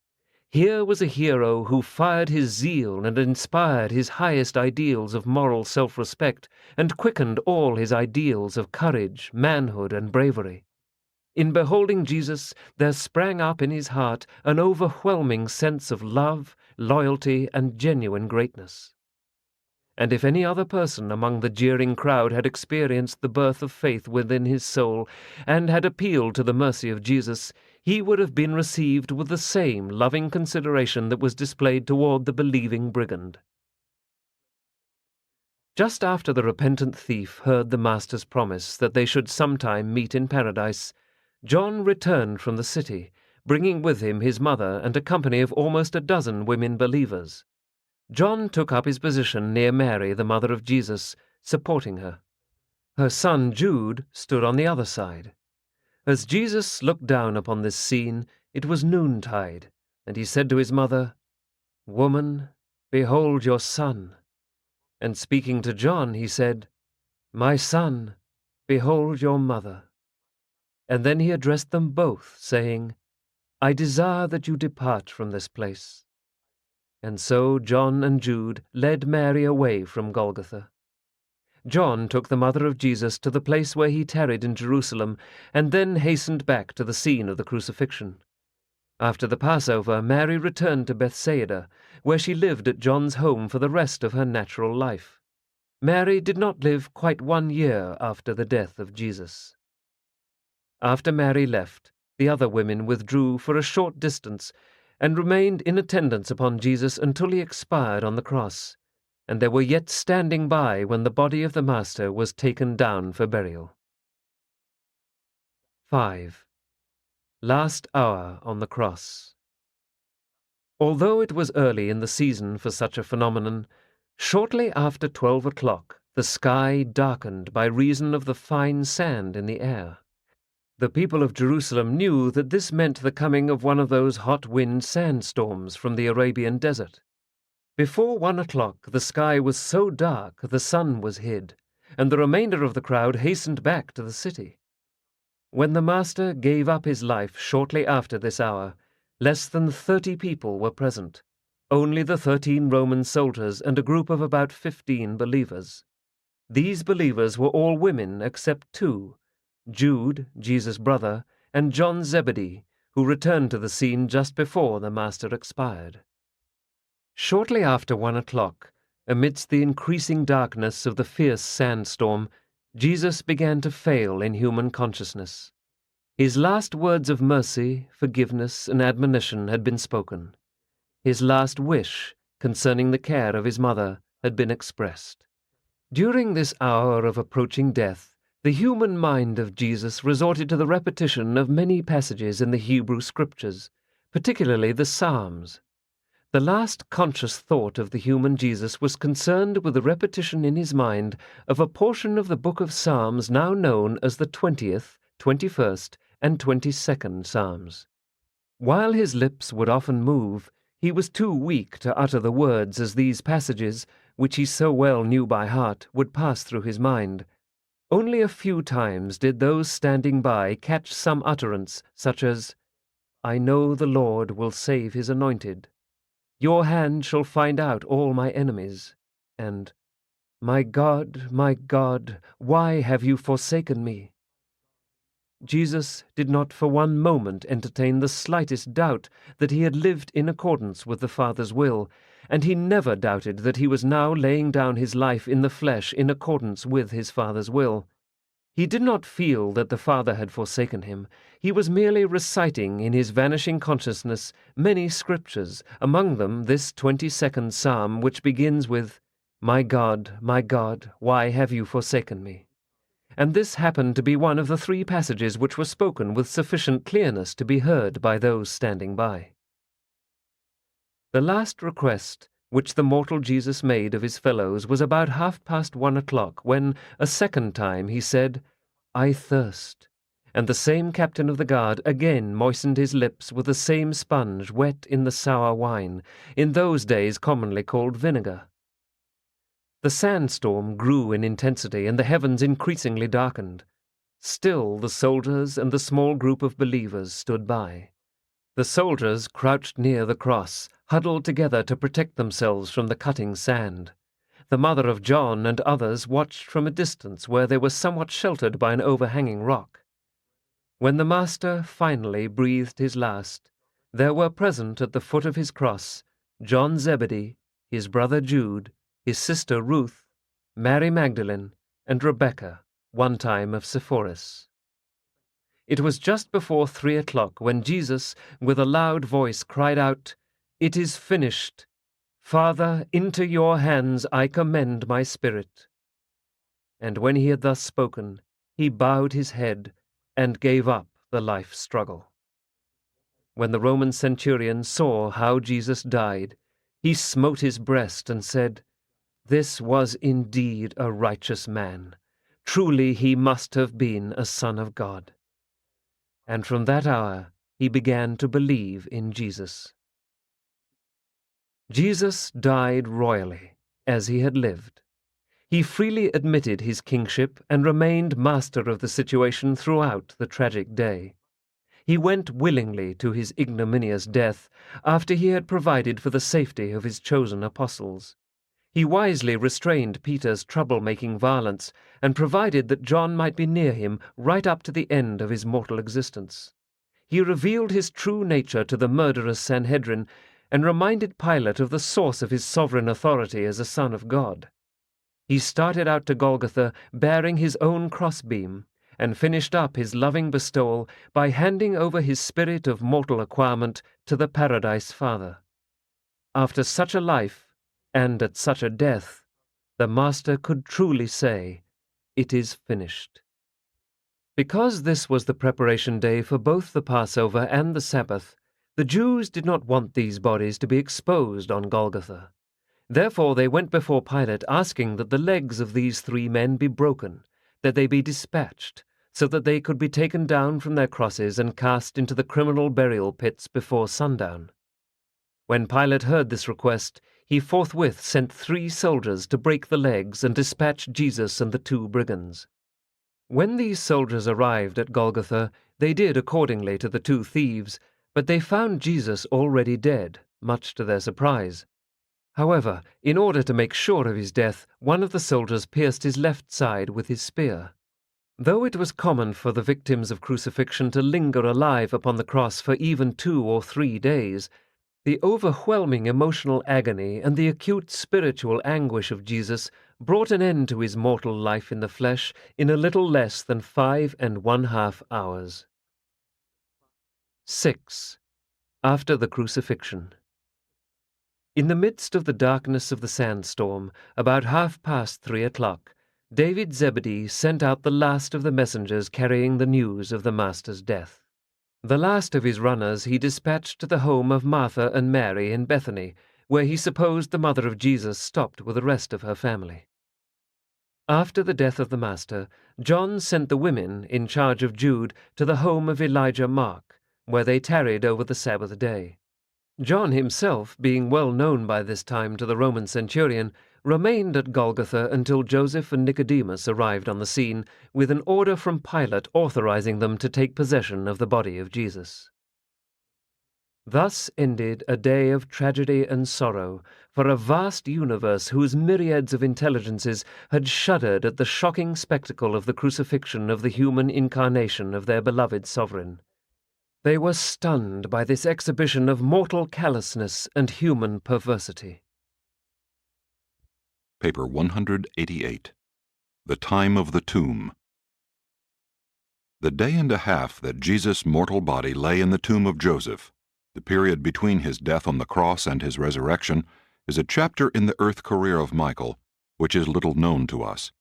Here was a hero who fired his zeal and inspired his highest ideals of moral self-respect and quickened all his ideals of courage, manhood, and bravery. In beholding Jesus, there sprang up in his heart an overwhelming sense of love, loyalty, and genuine greatness. And if any other person among the jeering crowd had experienced the birth of faith within his soul and had appealed to the mercy of Jesus, he would have been received with the same loving consideration that was displayed toward the believing brigand. Just after the repentant thief heard the Master's promise that they should sometime meet in paradise, John returned from the city, bringing with him his mother and a company of almost a dozen women believers. John took up his position near Mary, the mother of Jesus, supporting her. Her son Jude stood on the other side. As Jesus looked down upon this scene, it was noontide, and he said to his mother, "Woman, behold your son." And speaking to John, he said, "My son, behold your mother." And then he addressed them both, saying, "I desire that you depart from this place." And so John and Jude led Mary away from Golgotha. John took the mother of Jesus to the place where he tarried in Jerusalem, and then hastened back to the scene of the crucifixion. After the Passover, Mary returned to Bethsaida, where she lived at John's home for the rest of her natural life. Mary did not live quite 1 year after the death of Jesus. After Mary left, the other women withdrew for a short distance and remained in attendance upon Jesus until he expired on the cross, and they were yet standing by when the body of the Master was taken down for burial. 5. Last hour on the cross. Although it was early in the season for such a phenomenon, shortly after 12 o'clock the sky darkened by reason of the fine sand in the air. The people of Jerusalem knew that this meant the coming of one of those hot-wind sandstorms from the Arabian desert. Before 1 o'clock the sky was so dark the sun was hid, and the remainder of the crowd hastened back to the city. When the Master gave up his life shortly after this hour, less than 30 people were present, only the 13 Roman soldiers and a group of about 15 believers. These believers were all women except 2, Jude, Jesus' brother, and John Zebedee, who returned to the scene just before the Master expired. Shortly after 1 o'clock, amidst the increasing darkness of the fierce sandstorm, Jesus began to fail in human consciousness. His last words of mercy, forgiveness, and admonition had been spoken. His last wish concerning the care of his mother had been expressed. During this hour of approaching death, the human mind of Jesus resorted to the repetition of many passages in the Hebrew Scriptures, particularly the Psalms. The last conscious thought of the human Jesus was concerned with the repetition in his mind of a portion of the book of Psalms now known as the 20th, 21st, and 22nd Psalms. While his lips would often move, he was too weak to utter the words as these passages, which he so well knew by heart, would pass through his mind. Only a few times did those standing by catch some utterance, such as, "I know the Lord will save his anointed," "Your hand shall find out all my enemies," and, my God, why have you forsaken me?" Jesus did not for one moment entertain the slightest doubt that he had lived in accordance with the Father's will, and he never doubted that he was now laying down his life in the flesh in accordance with his Father's will. He did not feel that the Father had forsaken him. He was merely reciting in his vanishing consciousness many scriptures, among them this 22nd Psalm, which begins with, my God, why have you forsaken me?" And this happened to be one of the 3 passages which were spoken with sufficient clearness to be heard by those standing by. The last request which the mortal Jesus made of his fellows was about 1:30 o'clock, when, a second time, he said, "I thirst," and the same captain of the guard again moistened his lips with the same sponge wet in the sour wine, in those days commonly called vinegar. The sandstorm grew in intensity, and the heavens increasingly darkened. Still the soldiers and the small group of believers stood by. The soldiers crouched near the cross, huddled together to protect themselves from the cutting sand. The mother of John and others watched from a distance where they were somewhat sheltered by an overhanging rock. When the Master finally breathed his last, there were present at the foot of his cross John Zebedee, his brother Jude, his sister Ruth, Mary Magdalene, and Rebecca, one time of Sepphoris. It was just before 3 o'clock when Jesus, with a loud voice, cried out, "It is finished. Father, into your hands I commend my spirit." And when he had thus spoken, he bowed his head and gave up the life struggle. When the Roman centurion saw how Jesus died, he smote his breast and said, "This was indeed a righteous man. Truly he must have been a Son of God." And from that hour he began to believe in Jesus. Jesus died royally, as he had lived. He freely admitted his kingship and remained master of the situation throughout the tragic day. He went willingly to his ignominious death after he had provided for the safety of his chosen apostles. He wisely restrained Peter's trouble-making violence and provided that John might be near him right up to the end of his mortal existence. He revealed his true nature to the murderous Sanhedrin and reminded Pilate of the source of his sovereign authority as a son of God. He started out to Golgotha bearing his own crossbeam, and finished up his loving bestowal by handing over his spirit of mortal acquirement to the Paradise Father. After such a life, and at such a death, the Master could truly say, "It is finished." Because this was the preparation day for both the Passover and the Sabbath, the Jews did not want these bodies to be exposed on Golgotha. Therefore they went before Pilate asking that the legs of these 3 men be broken, that they be dispatched, so that they could be taken down from their crosses and cast into the criminal burial pits before sundown. When Pilate heard this request, he forthwith sent 3 soldiers to break the legs and dispatch Jesus and the 2 brigands. When these soldiers arrived at Golgotha, they did accordingly to the 2 thieves, but they found Jesus already dead, much to their surprise. However, in order to make sure of his death, one of the soldiers pierced his left side with his spear. Though it was common for the victims of crucifixion to linger alive upon the cross for even 2 or 3 days, the overwhelming emotional agony and the acute spiritual anguish of Jesus brought an end to his mortal life in the flesh in a little less than 5½ hours. 6. After the crucifixion. In the midst of the darkness of the sandstorm, about 3:30 o'clock, David Zebedee sent out the last of the messengers carrying the news of the Master's death. The last of his runners he dispatched to the home of Martha and Mary in Bethany, where he supposed the mother of Jesus stopped with the rest of her family. After the death of the Master, John sent the women, in charge of Jude, to the home of Elijah Mark, where they tarried over the Sabbath day. John himself, being well known by this time to the Roman centurion, remained at Golgotha until Joseph and Nicodemus arrived on the scene with an order from Pilate authorizing them to take possession of the body of Jesus. Thus ended a day of tragedy and sorrow for a vast universe whose myriads of intelligences had shuddered at the shocking spectacle of the crucifixion of the human incarnation of their beloved sovereign. They were stunned by this exhibition of mortal callousness and human perversity. Paper 188. The Time of the Tomb. The day and a half that Jesus' mortal body lay in the tomb of Joseph, the period between his death on the cross and his resurrection, is a chapter in the earth career of Michael, which is little known to us.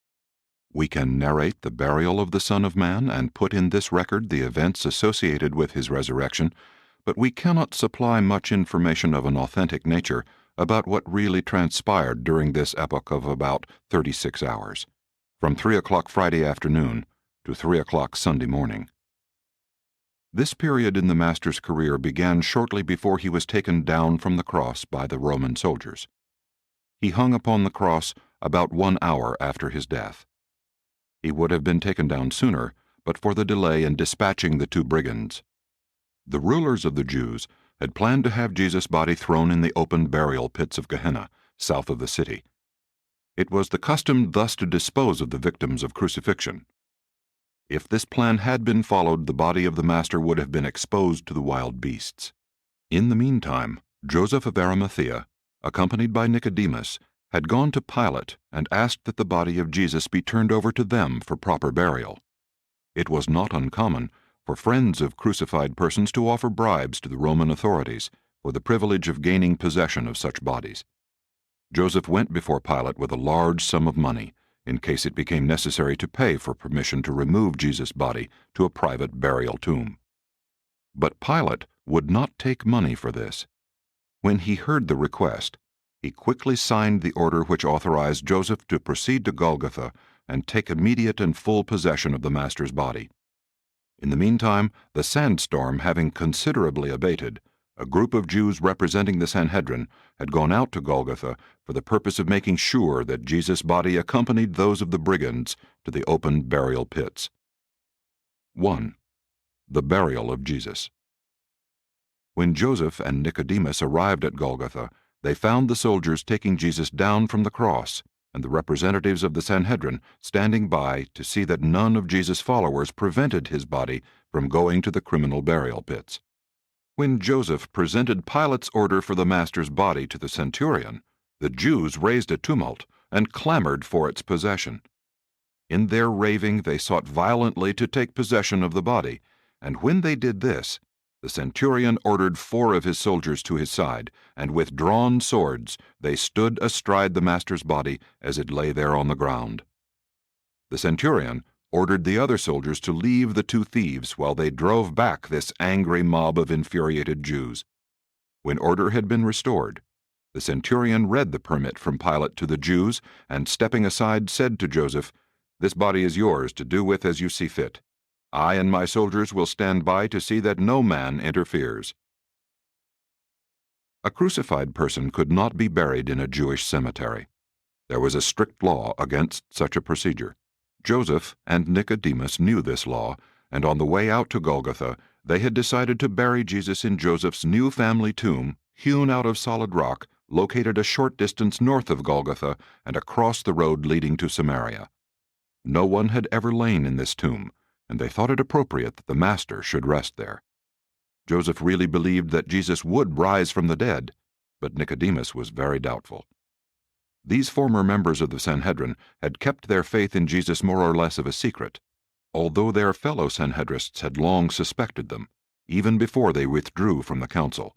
We can narrate the burial of the Son of Man and put in this record the events associated with his resurrection, but we cannot supply much information of an authentic nature about what really transpired during this epoch of about 36 hours, from 3 o'clock Friday afternoon to 3 o'clock Sunday morning. This period in the Master's career began shortly before he was taken down from the cross by the Roman soldiers. He hung upon the cross about 1 hour after his death. He would have been taken down sooner, but for the delay in dispatching the two brigands. The rulers of the Jews had planned to have Jesus' body thrown in the open burial pits of Gehenna, south of the city. It was the custom thus to dispose of the victims of crucifixion. If this plan had been followed, the body of the Master would have been exposed to the wild beasts. In the meantime, Joseph of Arimathea, accompanied by Nicodemus, had gone to Pilate and asked that the body of Jesus be turned over to them for proper burial. It was not uncommon for friends of crucified persons to offer bribes to the Roman authorities for the privilege of gaining possession of such bodies. Joseph went before Pilate with a large sum of money, in case it became necessary to pay for permission to remove Jesus' body to a private burial tomb. But Pilate would not take money for this. When he heard the request, he quickly signed the order which authorized Joseph to proceed to Golgotha and take immediate and full possession of the Master's body. In the meantime, the sandstorm having considerably abated, a group of Jews representing the Sanhedrin had gone out to Golgotha for the purpose of making sure that Jesus' body accompanied those of the brigands to the open burial pits. 1. The burial of Jesus. When Joseph and Nicodemus arrived at Golgotha, they found the soldiers taking Jesus down from the cross, and the representatives of the Sanhedrin standing by to see that none of Jesus' followers prevented his body from going to the criminal burial pits. When Joseph presented Pilate's order for the Master's body to the centurion, the Jews raised a tumult and clamored for its possession. In their raving, they sought violently to take possession of the body, and when they did this, the centurion ordered 4 of his soldiers to his side, and with drawn swords they stood astride the Master's body as it lay there on the ground. The centurion ordered the other soldiers to leave the 2 thieves while they drove back this angry mob of infuriated Jews. When order had been restored, the centurion read the permit from Pilate to the Jews, and stepping aside said to Joseph, "This body is yours to do with as you see fit. I and my soldiers will stand by to see that no man interferes." A crucified person could not be buried in a Jewish cemetery. There was a strict law against such a procedure. Joseph and Nicodemus knew this law, and on the way out to Golgotha, they had decided to bury Jesus in Joseph's new family tomb, hewn out of solid rock, located a short distance north of Golgotha and across the road leading to Samaria. No one had ever lain in this tomb, and they thought it appropriate that the Master should rest there. Joseph really believed that Jesus would rise from the dead, but Nicodemus was very doubtful. These former members of the Sanhedrin had kept their faith in Jesus more or less of a secret, although their fellow Sanhedrists had long suspected them, even before they withdrew from the council.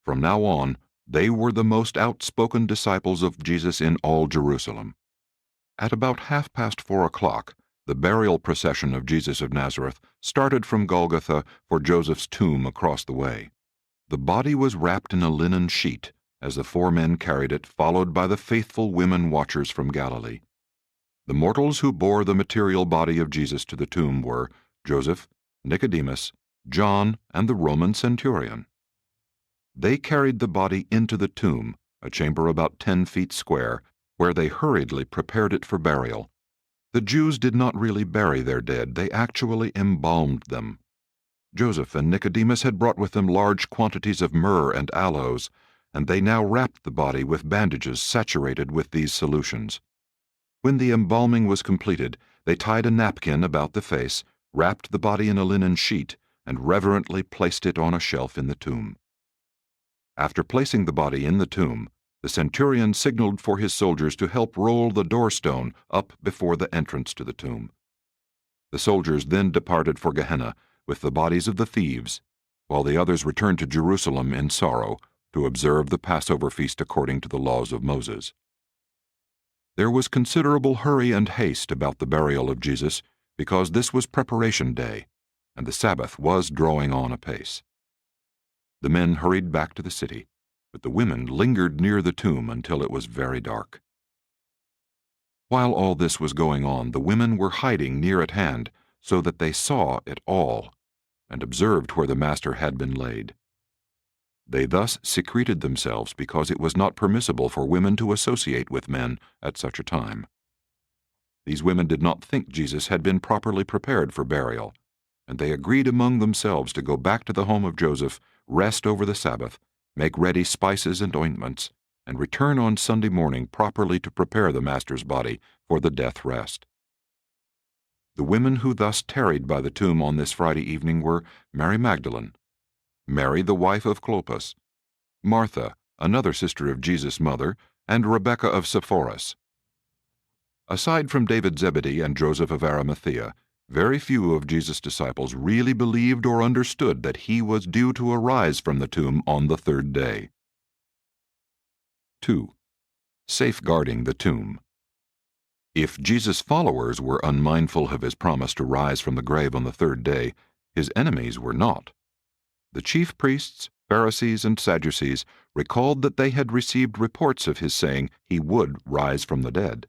From now on, they were the most outspoken disciples of Jesus in all Jerusalem. At about 4:30 o'clock, the burial procession of Jesus of Nazareth started from Golgotha for Joseph's tomb across the way. The body was wrapped in a linen sheet as the 4 men carried it, followed by the faithful women watchers from Galilee. The mortals who bore the material body of Jesus to the tomb were Joseph, Nicodemus, John, and the Roman centurion. They carried the body into the tomb, a chamber about 10 feet square, where they hurriedly prepared it for burial. The Jews did not really bury their dead, they actually embalmed them. Joseph and Nicodemus had brought with them large quantities of myrrh and aloes, and they now wrapped the body with bandages saturated with these solutions. When the embalming was completed, they tied a napkin about the face, wrapped the body in a linen sheet, and reverently placed it on a shelf in the tomb. After placing the body in the tomb, the centurion signaled for his soldiers to help roll the doorstone up before the entrance to the tomb. The soldiers then departed for Gehenna with the bodies of the thieves, while the others returned to Jerusalem in sorrow to observe the Passover feast according to the laws of Moses. There was considerable hurry and haste about the burial of Jesus, because this was preparation day, and the Sabbath was drawing on apace. The men hurried back to the city, but the women lingered near the tomb until it was very dark. While all this was going on, the women were hiding near at hand, so that they saw it all, and observed where the Master had been laid. They thus secreted themselves, because it was not permissible for women to associate with men at such a time. These women did not think Jesus had been properly prepared for burial, and they agreed among themselves to go back to the home of Joseph, rest over the Sabbath, make ready spices and ointments, and return on Sunday morning properly to prepare the Master's body for the death rest. The women who thus tarried by the tomb on this Friday evening were Mary Magdalene, Mary the wife of Clopas, Martha, another sister of Jesus' mother, and Rebekah of Sepphoris. Aside from David Zebedee and Joseph of Arimathea, very few of Jesus' disciples really believed or understood that he was due to arise from the tomb on the third day. 2. Safeguarding the tomb. If Jesus' followers were unmindful of his promise to rise from the grave on the third day, his enemies were not. The chief priests, Pharisees, and Sadducees recalled that they had received reports of his saying he would rise from the dead.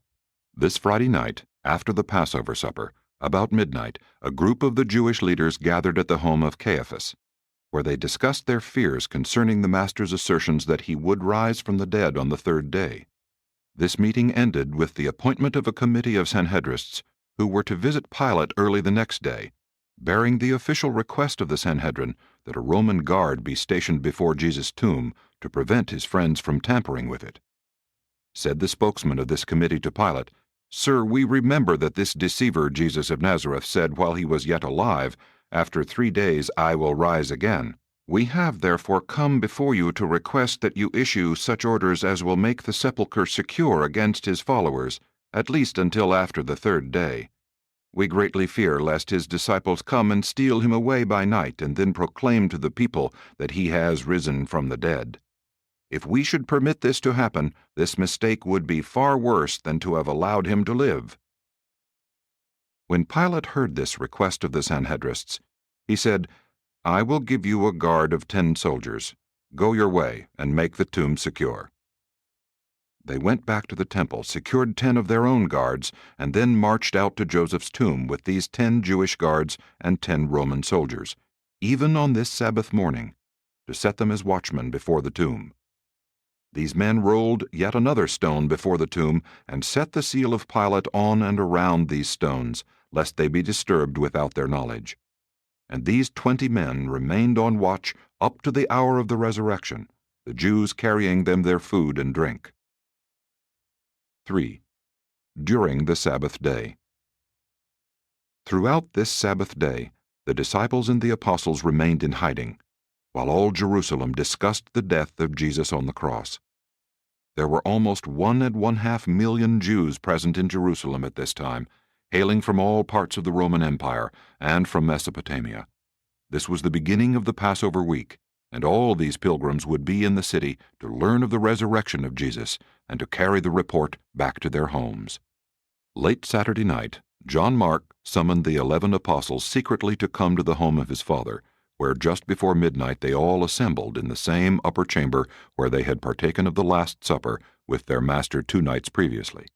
This Friday night, after the Passover supper, about midnight, a group of the Jewish leaders gathered at the home of Caiaphas, where they discussed their fears concerning the Master's assertions that he would rise from the dead on the third day. This meeting ended with the appointment of a committee of Sanhedrists who were to visit Pilate early the next day, bearing the official request of the Sanhedrin that a Roman guard be stationed before Jesus' tomb to prevent his friends from tampering with it. Said the spokesman of this committee to Pilate, "Sir, we remember that this deceiver Jesus of Nazareth said while he was yet alive, 'After 3 days I will rise again.' We have therefore come before you to request that you issue such orders as will make the sepulchre secure against his followers, at least until after the third day. We greatly fear lest his disciples come and steal him away by night and then proclaim to the people that he has risen from the dead. If we should permit this to happen, this mistake would be far worse than to have allowed him to live." When Pilate heard this request of the Sanhedrists, he said, "I will give you a guard of 10 soldiers. Go your way and make the tomb secure." They went back to the temple, secured 10 of their own guards, and then marched out to Joseph's tomb with these 10 Jewish guards and 10 Roman soldiers, even on this Sabbath morning, to set them as watchmen before the tomb. These men rolled yet another stone before the tomb and set the seal of Pilate on and around these stones, lest they be disturbed without their knowledge. And these 20 men remained on watch up to the hour of the resurrection, the Jews carrying them their food and drink. 3. During the Sabbath day. Throughout this Sabbath day, the disciples and the apostles remained in hiding, while all Jerusalem discussed the death of Jesus on the cross. There were almost 1.5 million Jews present in Jerusalem at this time, hailing from all parts of the Roman Empire and from Mesopotamia. This was the beginning of the Passover week, and all these pilgrims would be in the city to learn of the resurrection of Jesus and to carry the report back to their homes. Late Saturday night, John Mark summoned the 11 apostles secretly to come to the home of his father, where just before midnight they all assembled in the same upper chamber where they had partaken of the Last Supper with their Master 2 nights previously.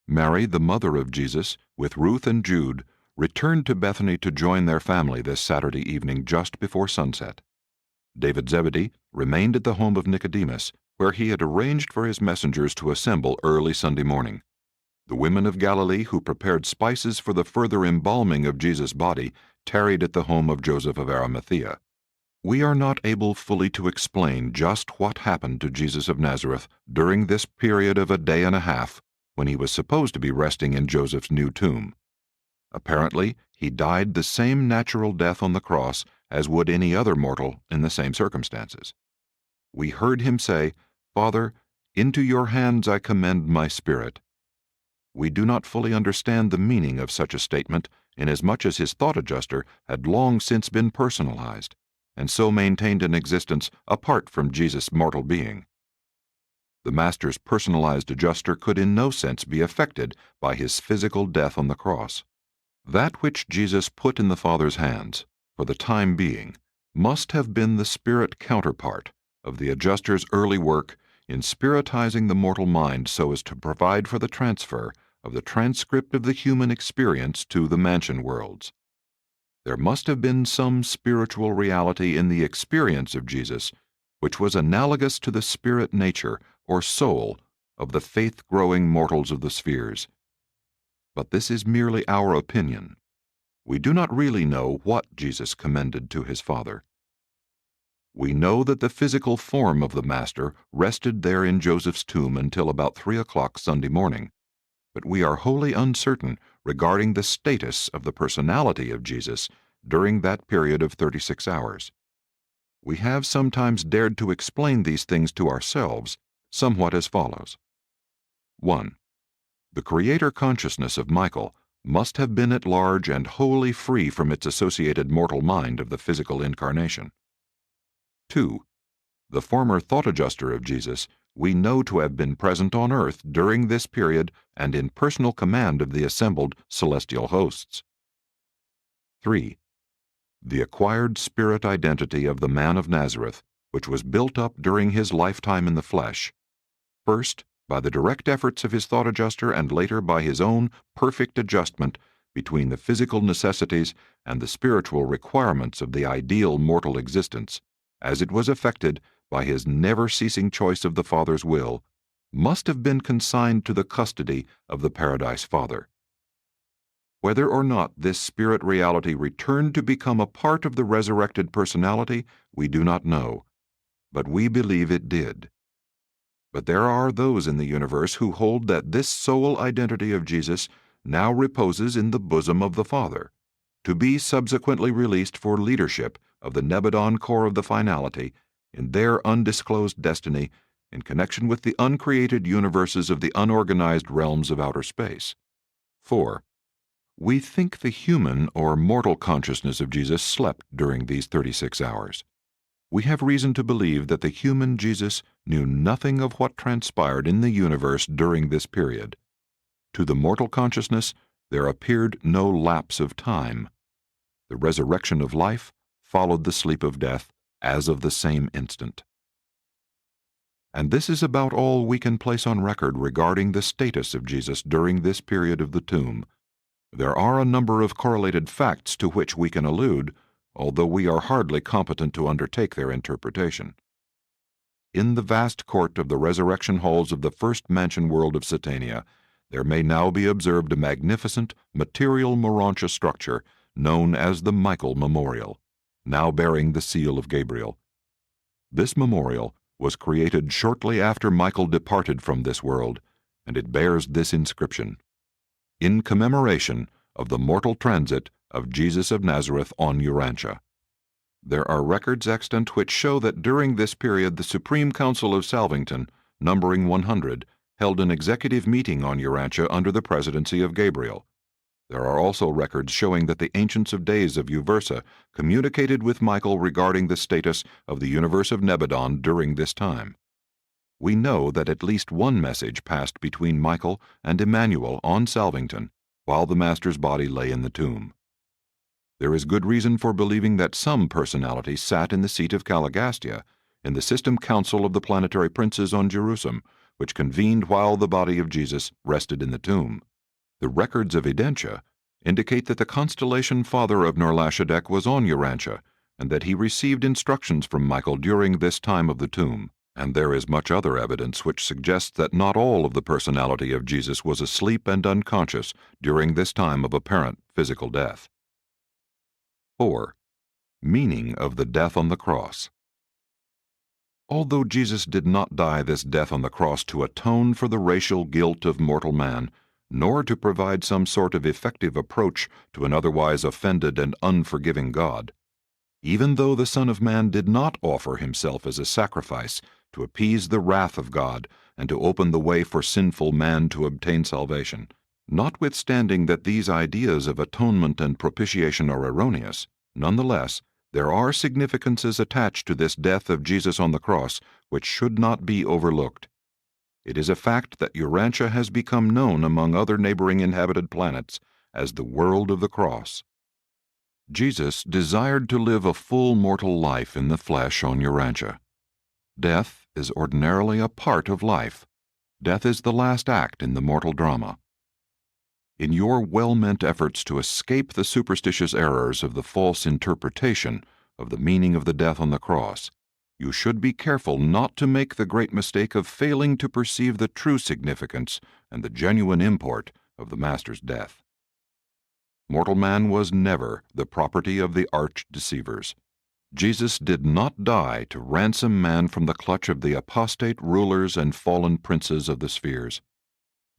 Mary, the mother of Jesus, with Ruth and Jude, returned to Bethany to join their family this Saturday evening just before sunset. David Zebedee remained at the home of Nicodemus, where he had arranged for his messengers to assemble early Sunday morning. The women of Galilee who prepared spices for the further embalming of Jesus' body tarried at the home of Joseph of Arimathea. We are not able fully to explain just what happened to Jesus of Nazareth during this period of a day and a half when he was supposed to be resting in Joseph's new tomb. Apparently, he died the same natural death on the cross as would any other mortal in the same circumstances. We heard him say, "Father, into your hands I commend my spirit." We do not fully understand the meaning of such a statement, inasmuch as his thought adjuster had long since been personalized, and so maintained an existence apart from Jesus' mortal being. The Master's personalized adjuster could in no sense be affected by his physical death on the cross. That which Jesus put in the Father's hands, for the time being, must have been the spirit counterpart of the adjuster's early work in spiritizing the mortal mind so as to provide for the transfer of the transcript of the human experience to the mansion worlds. There must have been some spiritual reality in the experience of Jesus which was analogous to the spirit nature or soul of the faith-growing mortals of the spheres. But this is merely our opinion. We do not really know what Jesus commended to his Father. We know that the physical form of the Master rested there in Joseph's tomb until about 3 o'clock Sunday morning, but we are wholly uncertain regarding the status of the personality of Jesus during that period of 36 hours. We have sometimes dared to explain these things to ourselves somewhat as follows. 1. The creator consciousness of Michael must have been at large and wholly free from its associated mortal mind of the physical incarnation. 2. The former thought adjuster of Jesus we know to have been present on earth during this period and in personal command of the assembled celestial hosts. 3. The acquired spirit identity of the man of Nazareth, which was built up during his lifetime in the flesh, first by the direct efforts of his thought adjuster and later by his own perfect adjustment between the physical necessities and the spiritual requirements of the ideal mortal existence, as it was effected by his never-ceasing choice of the Father's will, must have been consigned to the custody of the Paradise Father. Whether or not this spirit reality returned to become a part of the resurrected personality, we do not know, but we believe it did. But there are those in the universe who hold that this soul identity of Jesus now reposes in the bosom of the Father, to be subsequently released for leadership of the Nebadon Corps of the Finality in their undisclosed destiny in connection with the uncreated universes of the unorganized realms of outer space. 4. We think the human or mortal consciousness of Jesus slept during these 36 hours. We have reason to believe that the human Jesus knew nothing of what transpired in the universe during this period. To the mortal consciousness, there appeared no lapse of time. The resurrection of life followed the sleep of death as of the same instant. And this is about all we can place on record regarding the status of Jesus during this period of the tomb. There are a number of correlated facts to which we can allude, although we are hardly competent to undertake their interpretation. In the vast court of the resurrection halls of the first mansion world of Satania, there may now be observed a magnificent material Urantia structure known as the Michael Memorial, now bearing the seal of Gabriel. This memorial was created shortly after Michael departed from this world, and it bears this inscription: in commemoration of the mortal transit of Jesus of Nazareth on Urantia. There are records extant which show that during this period the Supreme Council of Salvington, numbering 100, held an executive meeting on Urantia under the presidency of Gabriel. There are also records showing that the Ancients of Days of Uversa communicated with Michael regarding the status of the universe of Nebadon during this time. We know that at least one message passed between Michael and Emmanuel on Salvington while the Master's body lay in the tomb. There is good reason for believing that some personality sat in the seat of Caligastia in the system council of the planetary princes on Jerusalem, which convened while the body of Jesus rested in the tomb. The records of Urantia indicate that the constellation father of Norlashadek was on Urantia, and that he received instructions from Michael during this time of the tomb. And there is much other evidence which suggests that not all of the personality of Jesus was asleep and unconscious during this time of apparent physical death. 4. Meaning of the death on the cross. Although Jesus did not die this death on the cross to atone for the racial guilt of mortal man, nor to provide some sort of effective approach to an otherwise offended and unforgiving God, even though the Son of Man did not offer himself as a sacrifice to appease the wrath of God and to open the way for sinful man to obtain salvation, Notwithstanding that these ideas of atonement and propitiation are erroneous, nonetheless, there are significances attached to this death of Jesus on the cross which should not be overlooked. It is a fact that Urantia has become known among other neighboring inhabited planets as the world of the cross. Jesus desired to live a full mortal life in the flesh on Urantia. Death is ordinarily a part of life. Death is the last act in the mortal drama. In your well-meant efforts to escape the superstitious errors of the false interpretation of the meaning of the death on the cross, you should be careful not to make the great mistake of failing to perceive the true significance and the genuine import of the Master's death. Mortal man was never the property of the arch-deceivers. Jesus did not die to ransom man from the clutch of the apostate rulers and fallen princes of the spheres.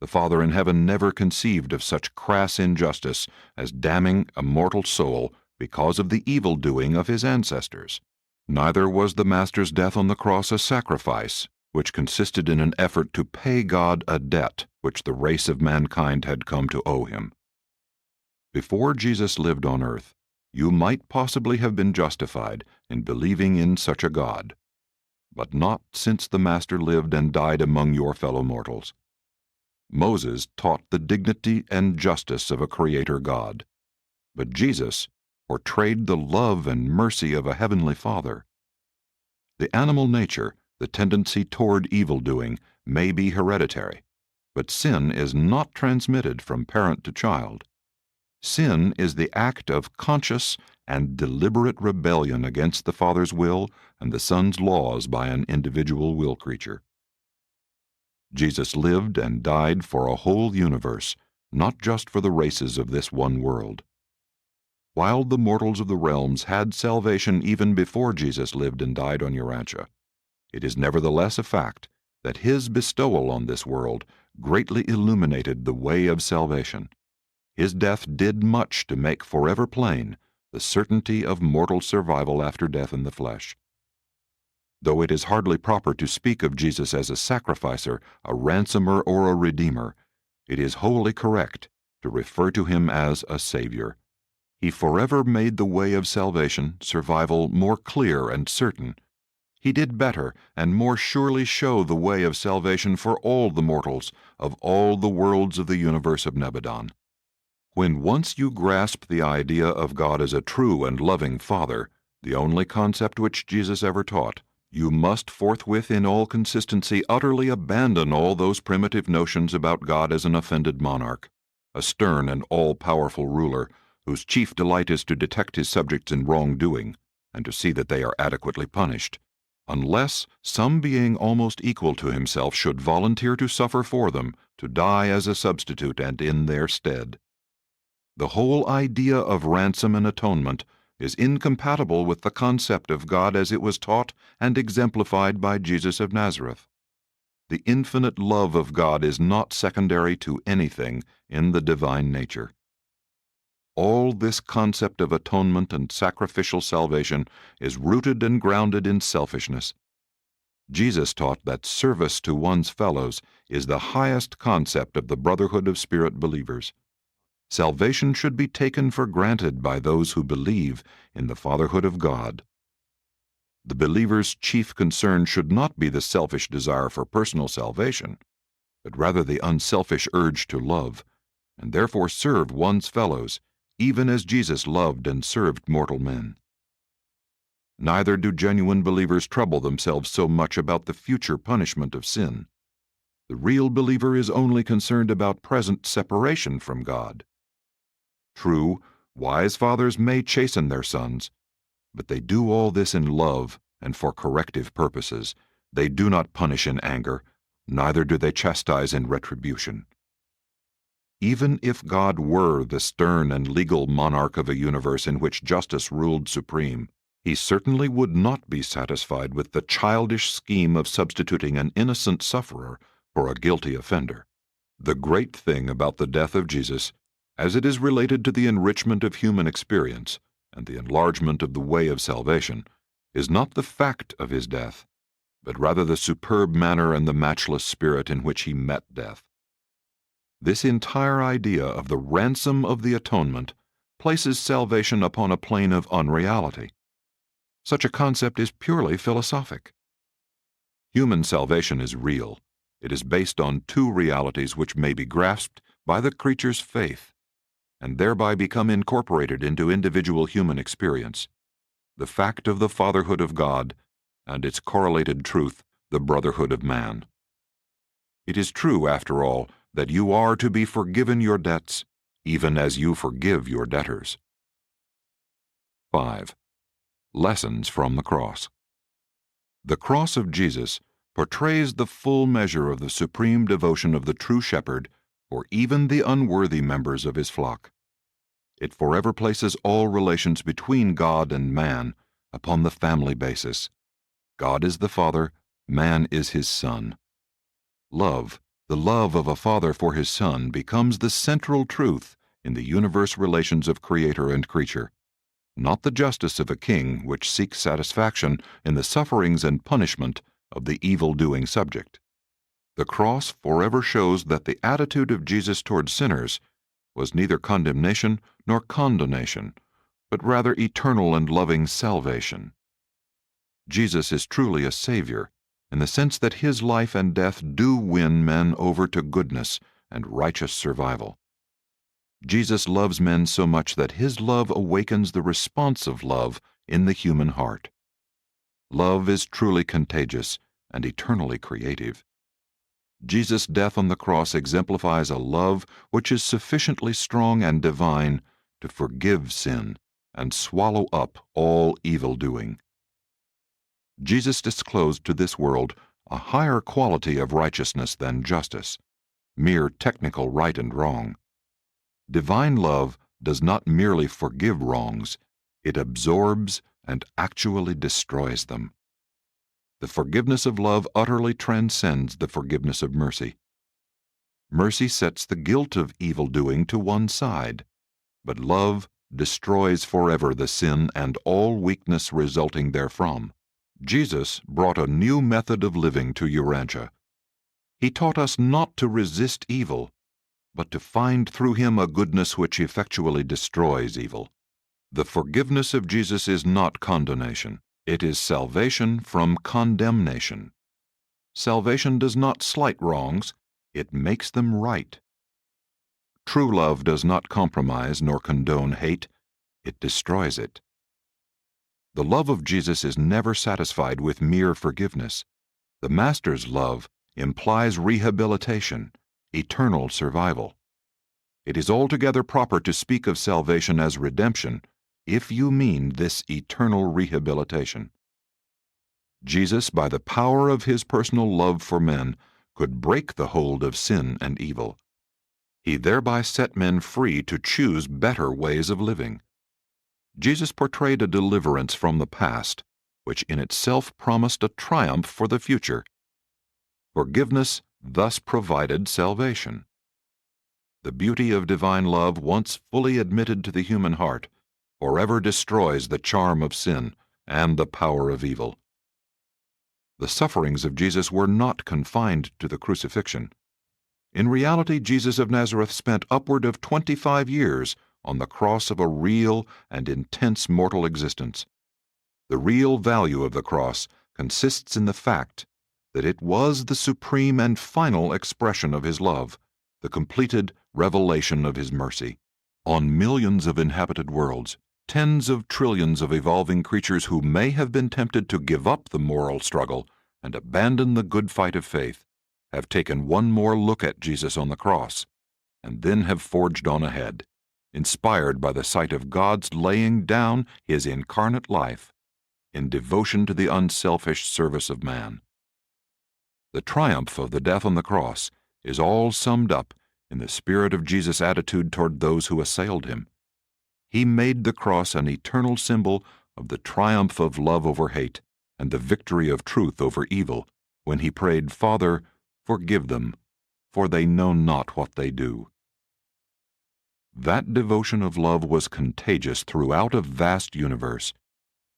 The Father in heaven never conceived of such crass injustice as damning a mortal soul because of the evil doing of his ancestors. Neither was the Master's death on the cross a sacrifice, which consisted in an effort to pay God a debt which the race of mankind had come to owe him. Before Jesus lived on earth, you might possibly have been justified in believing in such a God, but not since the Master lived and died among your fellow mortals. Moses taught the dignity and justice of a Creator God, but Jesus portrayed the love and mercy of a Heavenly Father. The animal nature, the tendency toward evil-doing, may be hereditary, but sin is not transmitted from parent to child. Sin is the act of conscious and deliberate rebellion against the Father's will and the Son's laws by an individual will creature. Jesus lived and died for a whole universe, not just for the races of this one world. While the mortals of the realms had salvation even before Jesus lived and died on Urantia, it is nevertheless a fact that his bestowal on this world greatly illuminated the way of salvation. His death did much to make forever plain the certainty of mortal survival after death in the flesh. Though it is hardly proper to speak of Jesus as a sacrificer, a ransomer, or a redeemer, it is wholly correct to refer to him as a Savior. He forever made the way of salvation, survival, more clear and certain. He did better and more surely show the way of salvation for all the mortals of all the worlds of the universe of Nebadon. When once you grasp the idea of God as a true and loving Father, the only concept which Jesus ever taught, you must forthwith in all consistency utterly abandon all those primitive notions about God as an offended monarch, a stern and all-powerful ruler whose chief delight is to detect his subjects in wrongdoing and to see that they are adequately punished, unless some being almost equal to himself should volunteer to suffer for them, to die as a substitute and in their stead. The whole idea of ransom and atonement is incompatible with the concept of God as it was taught and exemplified by Jesus of Nazareth. The infinite love of God is not secondary to anything in the divine nature. All this concept of atonement and sacrificial salvation is rooted and grounded in selfishness. Jesus taught that service to one's fellows is the highest concept of the brotherhood of spirit believers. Salvation should be taken for granted by those who believe in the fatherhood of God. The believer's chief concern should not be the selfish desire for personal salvation, but rather the unselfish urge to love, and therefore serve one's fellows, even as Jesus loved and served mortal men. Neither do genuine believers trouble themselves so much about the future punishment of sin. The real believer is only concerned about present separation from God. True, wise fathers may chasten their sons, but they do all this in love and for corrective purposes. They do not punish in anger, neither do they chastise in retribution. Even if God were the stern and legal monarch of a universe in which justice ruled supreme, he certainly would not be satisfied with the childish scheme of substituting an innocent sufferer for a guilty offender. The great thing about the death of Jesus, as it is related to the enrichment of human experience and the enlargement of the way of salvation, is not the fact of his death, but rather the superb manner and the matchless spirit in which he met death. This entire idea of the ransom of the atonement places salvation upon a plane of unreality. Such a concept is purely philosophic. Human salvation is real. It is based on two realities which may be grasped by the creature's faith, and thereby become incorporated into individual human experience: the fact of the fatherhood of God, and its correlated truth, the brotherhood of man. It is true, after all, that you are to be forgiven your debts, even as you forgive your debtors. 5. Lessons from the Cross. The cross of Jesus portrays the full measure of the supreme devotion of the true shepherd for even the unworthy members of his flock. It forever places all relations between God and man upon the family basis. God is the Father, man is his Son. Love, the love of a father for his son, becomes the central truth in the universe relations of creator and creature, not the justice of a king which seeks satisfaction in the sufferings and punishment of the evil-doing subject. The cross forever shows that the attitude of Jesus toward sinners was neither condemnation nor condonation, but rather eternal and loving salvation. Jesus is truly a Savior, in the sense that his life and death do win men over to goodness and righteous survival. Jesus loves men so much that his love awakens the response of love in the human heart. Love is truly contagious and eternally creative. Jesus' death on the cross exemplifies a love which is sufficiently strong and divine to forgive sin and swallow up all evil-doing. Jesus disclosed to this world a higher quality of righteousness than justice, mere technical right and wrong. Divine love does not merely forgive wrongs, it absorbs and actually destroys them. The forgiveness of love utterly transcends the forgiveness of mercy. Mercy sets the guilt of evil-doing to one side, but love destroys forever the sin and all weakness resulting therefrom. Jesus brought a new method of living to Urantia. He taught us not to resist evil, but to find through him a goodness which effectually destroys evil. The forgiveness of Jesus is not condemnation. It is salvation from condemnation. Salvation does not slight wrongs, it makes them right. True love does not compromise nor condone hate, it destroys it. The love of Jesus is never satisfied with mere forgiveness. The Master's love implies rehabilitation, eternal survival. It is altogether proper to speak of salvation as redemption, if you mean this eternal rehabilitation. Jesus, by the power of his personal love for men, could break the hold of sin and evil. He thereby set men free to choose better ways of living. Jesus portrayed a deliverance from the past, which in itself promised a triumph for the future. Forgiveness thus provided salvation. The beauty of divine love, once fully admitted to the human heart, forever destroys the charm of sin and the power of evil. The sufferings of Jesus were not confined to the crucifixion. In reality, Jesus of Nazareth spent upward of 25 years on the cross of a real and intense mortal existence. The real value of the cross consists in the fact that it was the supreme and final expression of his love, the completed revelation of his mercy. On millions of inhabited worlds, tens of trillions of evolving creatures who may have been tempted to give up the moral struggle and abandon the good fight of faith have taken one more look at Jesus on the cross, and then have forged on ahead, inspired by the sight of God's laying down his incarnate life in devotion to the unselfish service of man. The triumph of the death on the cross is all summed up in the spirit of Jesus' attitude toward those who assailed him. He made the cross an eternal symbol of the triumph of love over hate and the victory of truth over evil when he prayed, "Father, forgive them, for they know not what they do." That devotion of love was contagious throughout a vast universe.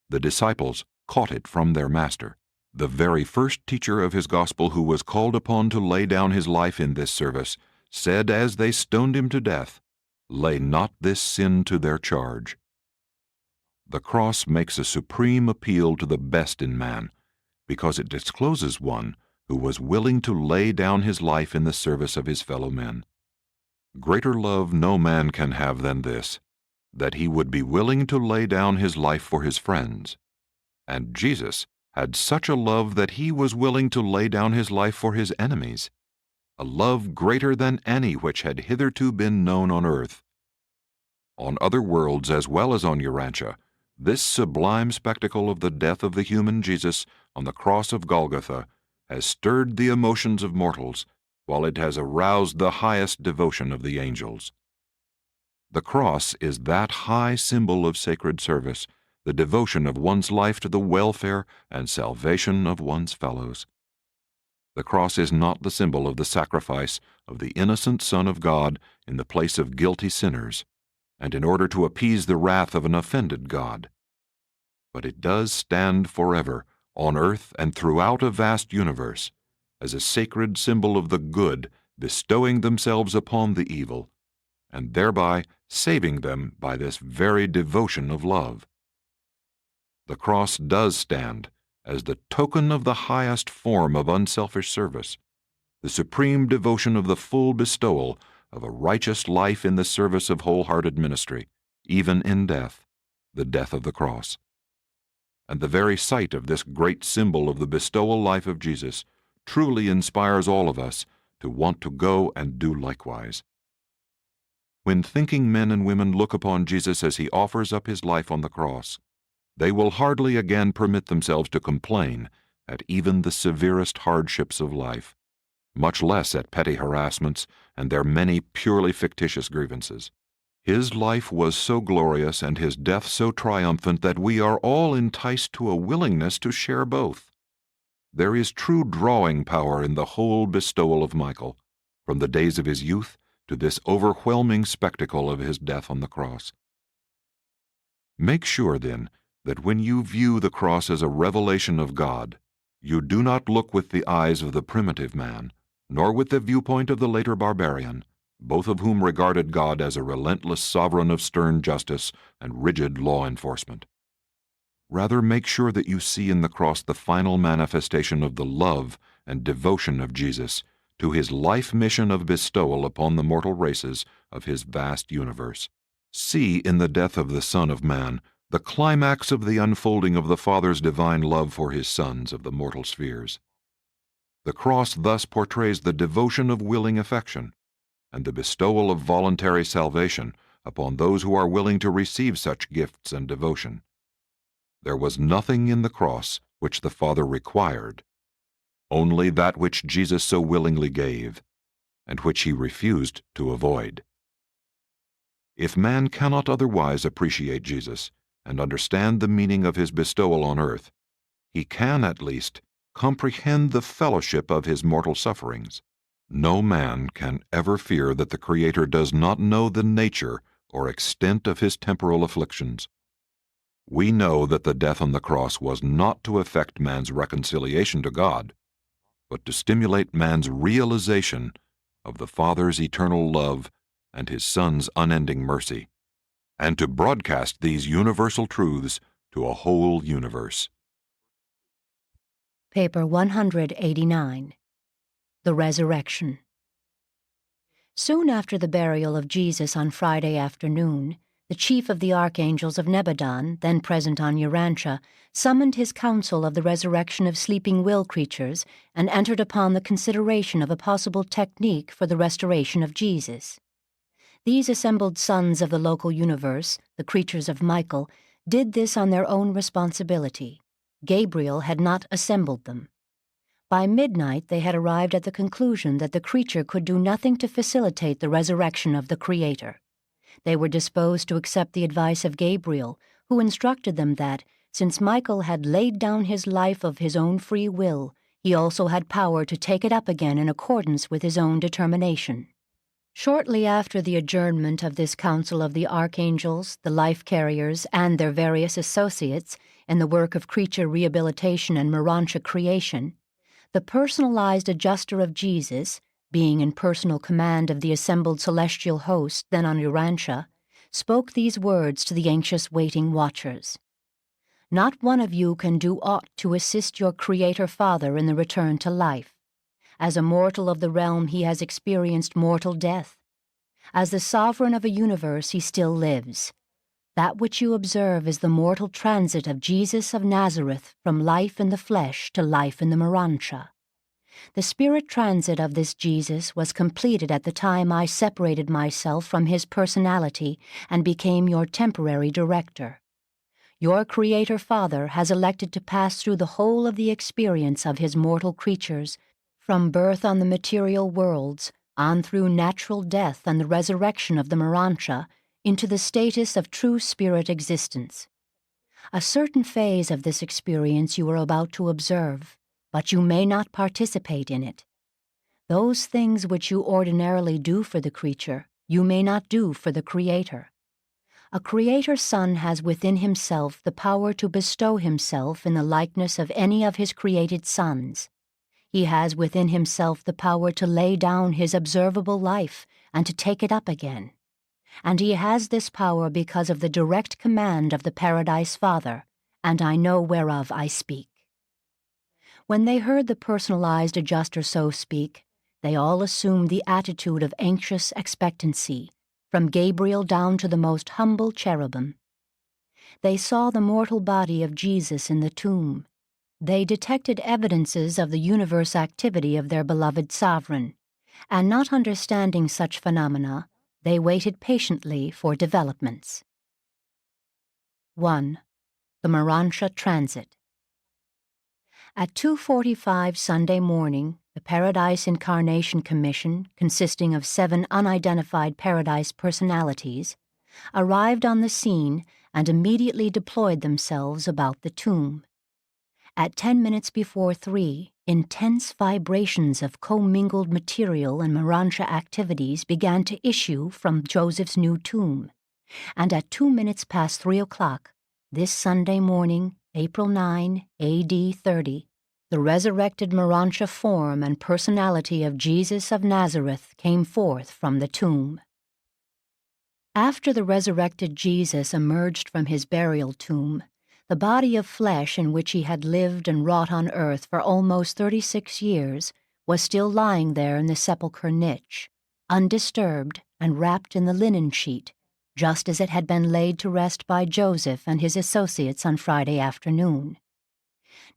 The disciples caught it from their Master. The very first teacher of his gospel who was called upon to lay down his life in this service said as they stoned him to death, "Lay not this sin to their charge." The cross makes a supreme appeal to the best in man, because it discloses one who was willing to lay down his life in the service of his fellow men. Greater love no man can have than this, that he would be willing to lay down his life for his friends. And Jesus had such a love that he was willing to lay down his life for his enemies, a love greater than any which had hitherto been known on earth. On other worlds as well as on Urantia, this sublime spectacle of the death of the human Jesus on the cross of Golgotha has stirred the emotions of mortals, while it has aroused the highest devotion of the angels. The cross is that high symbol of sacred service, the devotion of one's life to the welfare and salvation of one's fellows. The cross is not the symbol of the sacrifice of the innocent Son of God in the place of guilty sinners, and in order to appease the wrath of an offended God. But it does stand forever, on earth and throughout a vast universe, as a sacred symbol of the good bestowing themselves upon the evil, and thereby saving them by this very devotion of love. The cross does stand as the token of the highest form of unselfish service, the supreme devotion of the full bestowal of a righteous life in the service of wholehearted ministry, even in death, the death of the cross. And the very sight of this great symbol of the bestowal life of Jesus truly inspires all of us to want to go and do likewise. When thinking men and women look upon Jesus as he offers up his life on the cross, they will hardly again permit themselves to complain at even the severest hardships of life, much less at petty harassments and their many purely fictitious grievances. His life was so glorious and his death so triumphant that we are all enticed to a willingness to share both. There is true drawing power in the whole bestowal of Michael, from the days of his youth to this overwhelming spectacle of his death on the cross. Make sure, then, that when you view the cross as a revelation of God, you do not look with the eyes of the primitive man, nor with the viewpoint of the later barbarian, both of whom regarded God as a relentless sovereign of stern justice and rigid law enforcement. Rather, make sure that you see in the cross the final manifestation of the love and devotion of Jesus to his life mission of bestowal upon the mortal races of his vast universe. See in the death of the Son of Man the climax of the unfolding of the Father's divine love for his sons of the mortal spheres. The cross thus portrays the devotion of willing affection and the bestowal of voluntary salvation upon those who are willing to receive such gifts and devotion. There was nothing in the cross which the Father required, only that which Jesus so willingly gave, and which he refused to avoid. If man cannot otherwise appreciate Jesus and understand the meaning of his bestowal on earth, he can at least comprehend the fellowship of his mortal sufferings. No man can ever fear that the Creator does not know the nature or extent of his temporal afflictions. We know that the death on the cross was not to effect man's reconciliation to God, but to stimulate man's realization of the Father's eternal love and his Son's unending mercy, and to broadcast these universal truths to a whole universe. Paper 189. The Resurrection. Soon after the burial of Jesus on Friday afternoon, the chief of the archangels of Nebadon, then present on Urantia, summoned his council of the resurrection of sleeping will creatures and entered upon the consideration of a possible technique for the restoration of Jesus. These assembled sons of the local universe, the creatures of Michael, did this on their own responsibility. Gabriel had not assembled them. By midnight they had arrived at the conclusion that the creature could do nothing to facilitate the resurrection of the Creator. They were disposed to accept the advice of Gabriel, who instructed them that, since Michael had laid down his life of his own free will, he also had power to take it up again in accordance with his own determination. Shortly after the adjournment of this council of the archangels, the life-carriers, and their various associates in the work of creature rehabilitation and Urantia creation, the personalized adjuster of Jesus, being in personal command of the assembled celestial host then on Urantia, spoke these words to the anxious waiting watchers. Not one of you can do aught to assist your Creator Father in the return to life. As a mortal of the realm, he has experienced mortal death. As the sovereign of a universe, he still lives. That which you observe is the mortal transit of Jesus of Nazareth from life in the flesh to life in the Urantia. The spirit transit of this Jesus was completed at the time I separated myself from his personality and became your temporary director. Your Creator Father has elected to pass through the whole of the experience of his mortal creatures, from birth on the material worlds, on through natural death and the resurrection of the Urantia, into the status of true spirit existence. A certain phase of this experience you are about to observe, but you may not participate in it. Those things which you ordinarily do for the creature, you may not do for the Creator. A Creator Son has within himself the power to bestow himself in the likeness of any of his created sons. He has within himself the power to lay down his observable life and to take it up again. And he has this power because of the direct command of the Paradise Father, and I know whereof I speak. When they heard the personalized adjuster so speak, they all assumed the attitude of anxious expectancy, from Gabriel down to the most humble cherubim. They saw the mortal body of Jesus in the tomb. They detected evidences of the universe activity of their beloved sovereign, and not understanding such phenomena, they waited patiently for developments. 1. The Urantia Transit. At 2:45 Sunday morning, the Paradise Incarnation Commission, consisting of 7 unidentified Paradise personalities, arrived on the scene and immediately deployed themselves about the tomb. At 10 minutes before 3, intense vibrations of commingled material and Urantia activities began to issue from Joseph's new tomb, and at 2 minutes past 3 o'clock, this Sunday morning, April 9, A.D. 30, the resurrected Urantia form and personality of Jesus of Nazareth came forth from the tomb. After the resurrected Jesus emerged from his burial tomb, the body of flesh in which he had lived and wrought on earth for almost 36 years was still lying there in the sepulchre niche, undisturbed and wrapped in the linen sheet, just as it had been laid to rest by Joseph and his associates on Friday afternoon.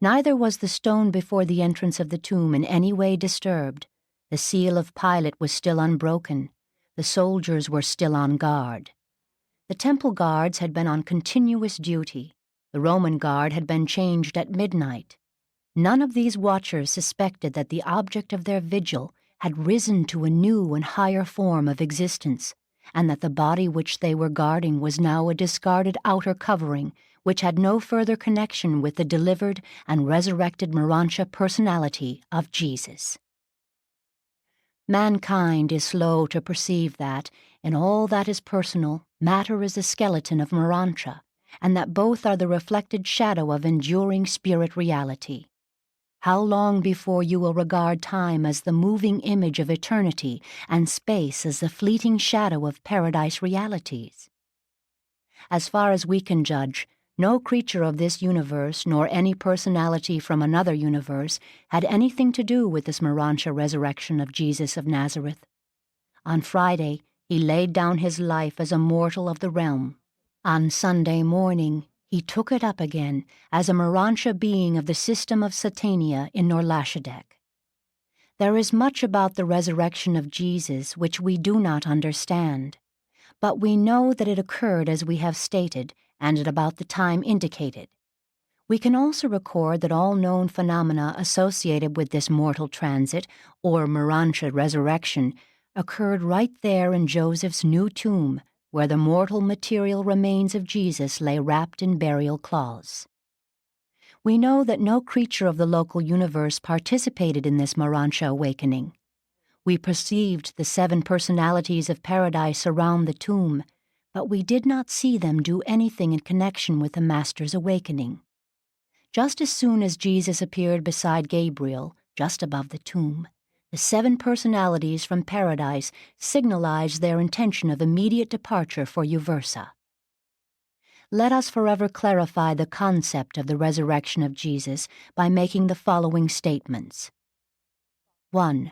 Neither was the stone before the entrance of the tomb in any way disturbed. The seal of Pilate was still unbroken. The soldiers were still on guard. The temple guards had been on continuous duty. The Roman guard had been changed at midnight. None of these watchers suspected that the object of their vigil had risen to a new and higher form of existence, and that the body which they were guarding was now a discarded outer covering which had no further connection with the delivered and resurrected Urantia personality of Jesus. Mankind is slow to perceive that, in all that is personal, matter is the skeleton of Urantia, and that both are the reflected shadow of enduring spirit reality. How long before you will regard time as the moving image of eternity and space as the fleeting shadow of paradise realities? As far as we can judge, no creature of this universe nor any personality from another universe had anything to do with this Urantia resurrection of Jesus of Nazareth. On Friday, he laid down his life as a mortal of the realm. On Sunday morning, he took it up again as a Urantia being of the system of Satania in Norlashadek. There is much about the resurrection of Jesus which we do not understand, but we know that it occurred as we have stated and at about the time indicated. We can also record that all known phenomena associated with this mortal transit, or Urantia resurrection, occurred right there in Joseph's new tomb, where the mortal material remains of Jesus lay wrapped in burial cloths. We know that no creature of the local universe participated in this Urantia awakening. We perceived the 7 personalities of paradise around the tomb, but we did not see them do anything in connection with the Master's awakening. Just as soon as Jesus appeared beside Gabriel, just above the tomb, The 7 personalities from paradise signalized their intention of immediate departure for Uversa. Let us forever clarify the concept of the resurrection of Jesus by making the following statements. 1.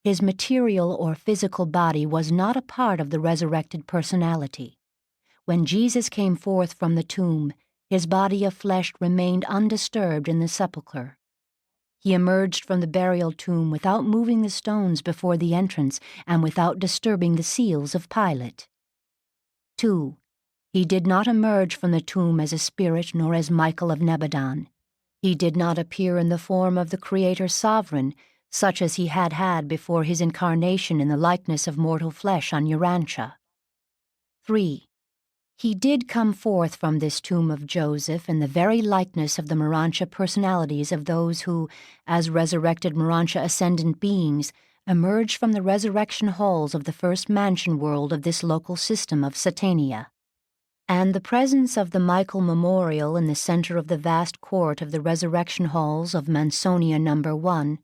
His material or physical body was not a part of the resurrected personality. When Jesus came forth from the tomb, his body of flesh remained undisturbed in the sepulchre. He emerged from the burial tomb without moving the stones before the entrance and without disturbing the seals of Pilate. 2. He did not emerge from the tomb as a spirit nor as Michael of Nebadan. He did not appear in the form of the Creator Sovereign, such as he had had before his incarnation in the likeness of mortal flesh on Urantia. 3. He did come forth from this tomb of Joseph in the very likeness of the Urantia personalities of those who, as resurrected Urantia ascendant beings, emerged from the resurrection halls of the first mansion world of this local system of Satania. And the presence of the Michael Memorial in the center of the vast court of the resurrection halls of Mansonia No. 1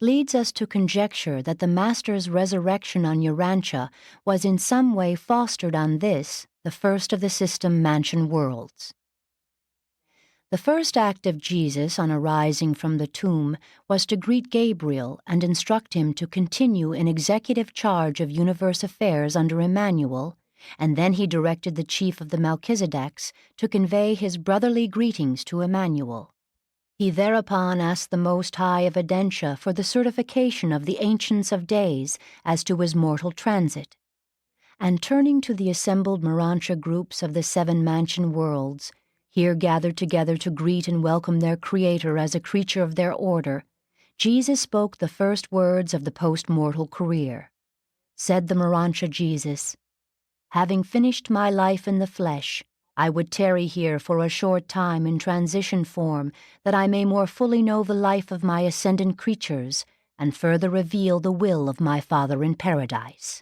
leads us to conjecture that the Master's resurrection on Urantia was in some way fostered on this, the first of the system mansion worlds. The first act of Jesus on arising from the tomb was to greet Gabriel and instruct him to continue in executive charge of universe affairs under Emmanuel, and then he directed the chief of the Melchizedeks to convey his brotherly greetings to Emmanuel. He thereupon asked the Most High of Adentia for the certification of the Ancients of Days as to his mortal transit. And turning to the assembled Urantia groups of the 7 mansion worlds, here gathered together to greet and welcome their Creator as a creature of their order, Jesus spoke the first words of the post-mortal career. Said the Urantia Jesus, "Having finished my life in the flesh, I would tarry here for a short time in transition form, that I may more fully know the life of my ascendant creatures, and further reveal the will of my Father in paradise."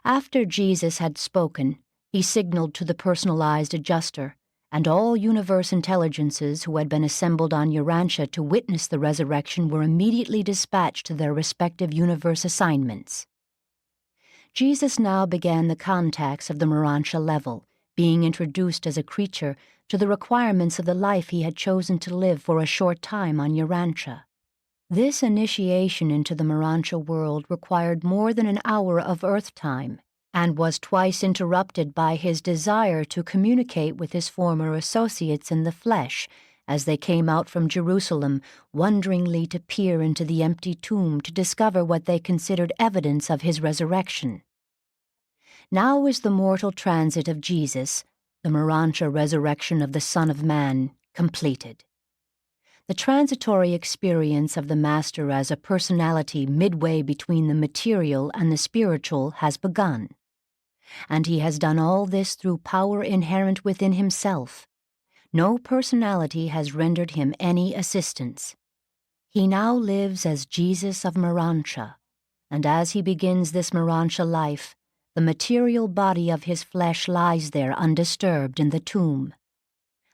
After Jesus had spoken, he signaled to the personalized adjuster, and all universe intelligences who had been assembled on Urantia to witness the resurrection were immediately dispatched to their respective universe assignments. Jesus now began the contacts of the Urantia level, being introduced as a creature to the requirements of the life he had chosen to live for a short time on Urantia. This initiation into the Urantia world required more than an hour of Earth time, and was twice interrupted by his desire to communicate with his former associates in the flesh, as they came out from Jerusalem, wonderingly to peer into the empty tomb to discover what they considered evidence of his resurrection. Now is the mortal transit of Jesus, the Urantia resurrection of the Son of Man, completed. The transitory experience of the Master as a personality midway between the material and the spiritual has begun. And he has done all this through power inherent within himself. No personality has rendered him any assistance. He now lives as Jesus of Urantia, and as he begins this Urantia life, the material body of his flesh lies there undisturbed in the tomb.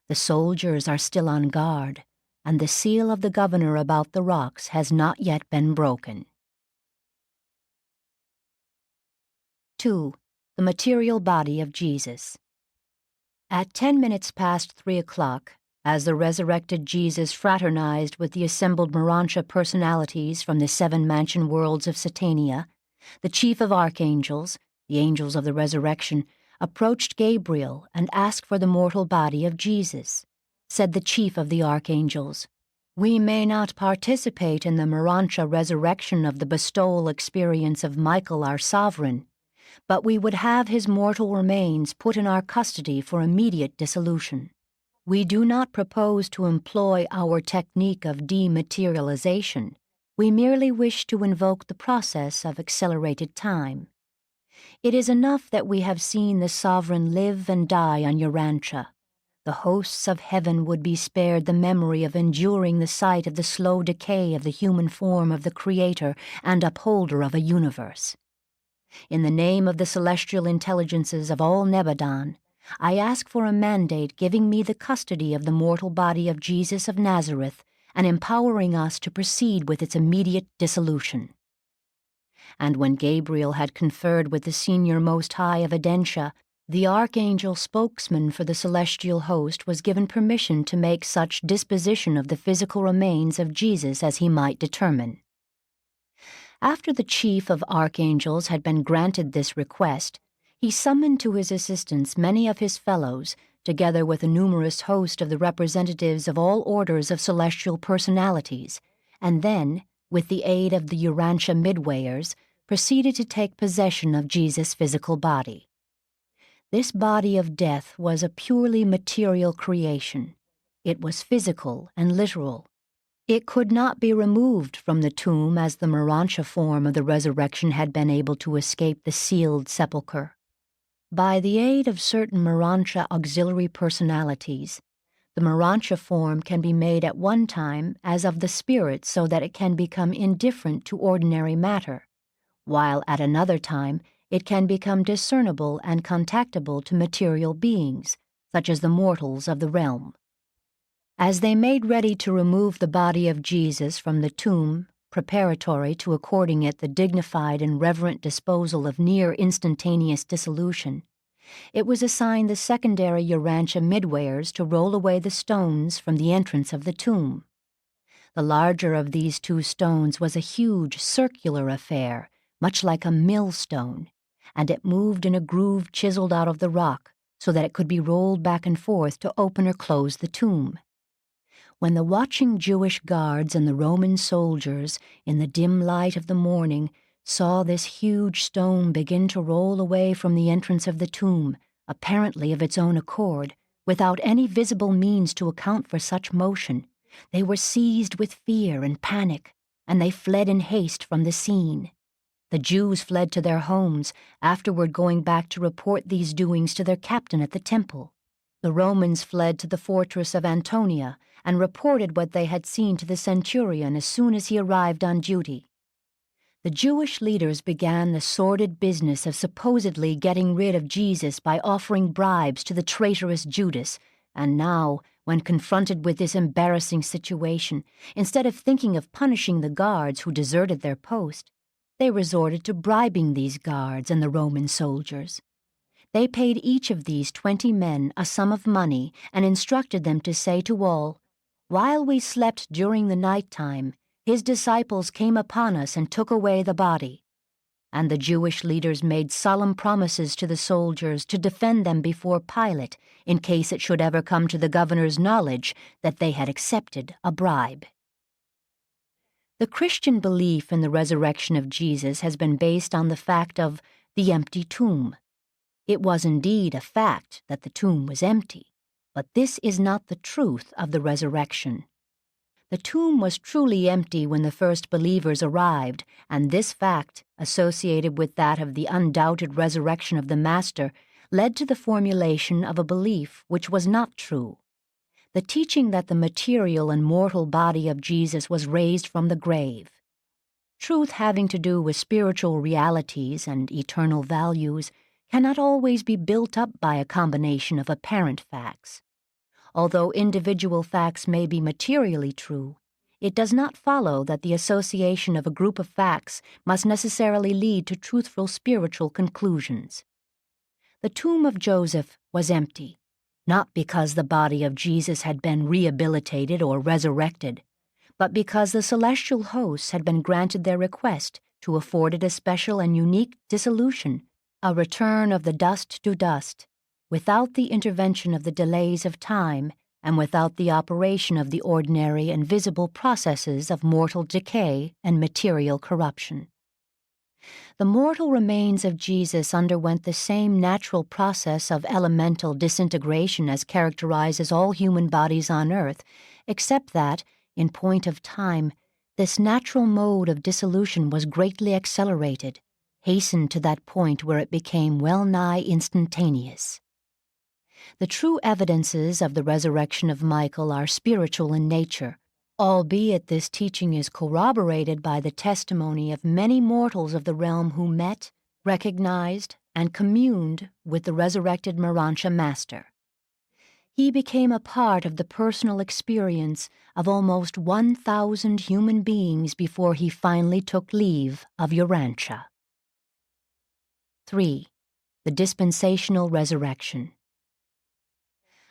The soldiers are still on guard, and the seal of the governor about the rocks has not yet been broken. 2. The material body of Jesus. At 10 minutes past 3 o'clock, as the resurrected Jesus fraternized with the assembled Urantia personalities from the 7 mansion worlds of Satania, the chief of archangels, the angels of the resurrection, approached Gabriel and asked for the mortal body of Jesus. Said the chief of the archangels, "We may not participate in the Urantia resurrection of the bestowal experience of Michael our sovereign, but we would have his mortal remains put in our custody for immediate dissolution. We do not propose to employ our technique of dematerialization. We merely wish to invoke the process of accelerated time. It is enough that we have seen the sovereign live and die on Urantia. The hosts of heaven would be spared the memory of enduring the sight of the slow decay of the human form of the Creator and upholder of a universe. In the name of the celestial intelligences of all Nebadan, I ask for a mandate giving me the custody of the mortal body of Jesus of Nazareth and empowering us to proceed with its immediate dissolution. And when Gabriel had conferred with the senior Most High of Audentia, the archangel spokesman for the celestial host was given permission to make such disposition of the physical remains of Jesus as he might determine. After the chief of archangels had been granted this request, he summoned to his assistance many of his fellows, together with a numerous host of the representatives of all orders of celestial personalities, and then, with the aid of the Urantia midwayers, proceeded to take possession of Jesus' physical body. This body of death was a purely material creation. It was physical and literal. It could not be removed from the tomb as the Urantia form of the resurrection had been able to escape the sealed sepulchre. By the aid of certain Urantia auxiliary personalities, the Urantia form can be made at one time as of the spirit so that it can become indifferent to ordinary matter, while at another time it can become discernible and contactable to material beings, such as the mortals of the realm. As they made ready to remove the body of Jesus from the tomb, preparatory to according it the dignified and reverent disposal of near instantaneous dissolution, it was assigned the secondary Urantia midwayers to roll away the stones from the entrance of the tomb. The larger of these two stones was a huge circular affair, much like a millstone, and it moved in a groove chiseled out of the rock so that it could be rolled back and forth to open or close the tomb. When the watching Jewish guards and the Roman soldiers, in the dim light of the morning, saw this huge stone begin to roll away from the entrance of the tomb, apparently of its own accord, without any visible means to account for such motion, they were seized with fear and panic, and they fled in haste from the scene. The Jews fled to their homes, afterward going back to report these doings to their captain at the temple. The Romans fled to the fortress of Antonia and reported what they had seen to the centurion as soon as he arrived on duty. The Jewish leaders began the sordid business of supposedly getting rid of Jesus by offering bribes to the traitorous Judas, and now, when confronted with this embarrassing situation, instead of thinking of punishing the guards who deserted their post, they resorted to bribing these guards and the Roman soldiers. They paid each of these 20 men a sum of money and instructed them to say to all, "While we slept during the night time, his disciples came upon us and took away the body." And the Jewish leaders made solemn promises to the soldiers to defend them before Pilate in case it should ever come to the governor's knowledge that they had accepted a bribe. The Christian belief in the resurrection of Jesus has been based on the fact of the empty tomb. It was indeed a fact that the tomb was empty, but this is not the truth of the resurrection. The tomb was truly empty when the first believers arrived, and this fact, associated with that of the undoubted resurrection of the Master, led to the formulation of a belief which was not true. The teaching that the material and mortal body of Jesus was raised from the grave. Truth having to do with spiritual realities and eternal values cannot always be built up by a combination of apparent facts. Although individual facts may be materially true, it does not follow that the association of a group of facts must necessarily lead to truthful spiritual conclusions. The tomb of Joseph was empty, not because the body of Jesus had been rehabilitated or resurrected, but because the celestial hosts had been granted their request to afford it a special and unique dissolution, a return of the dust to dust, without the intervention of the delays of time and without the operation of the ordinary and visible processes of mortal decay and material corruption. The mortal remains of Jesus underwent the same natural process of elemental disintegration as characterizes all human bodies on earth, except that, in point of time, this natural mode of dissolution was greatly accelerated, hastened to that point where it became well-nigh instantaneous. The true evidences of the resurrection of Michael are spiritual in nature, albeit this teaching is corroborated by the testimony of many mortals of the realm who met, recognized, and communed with the resurrected Urantia Master. he became a part of the personal experience of almost 1,000 human beings before he finally took leave of Urantia. 3. The Dispensational Resurrection.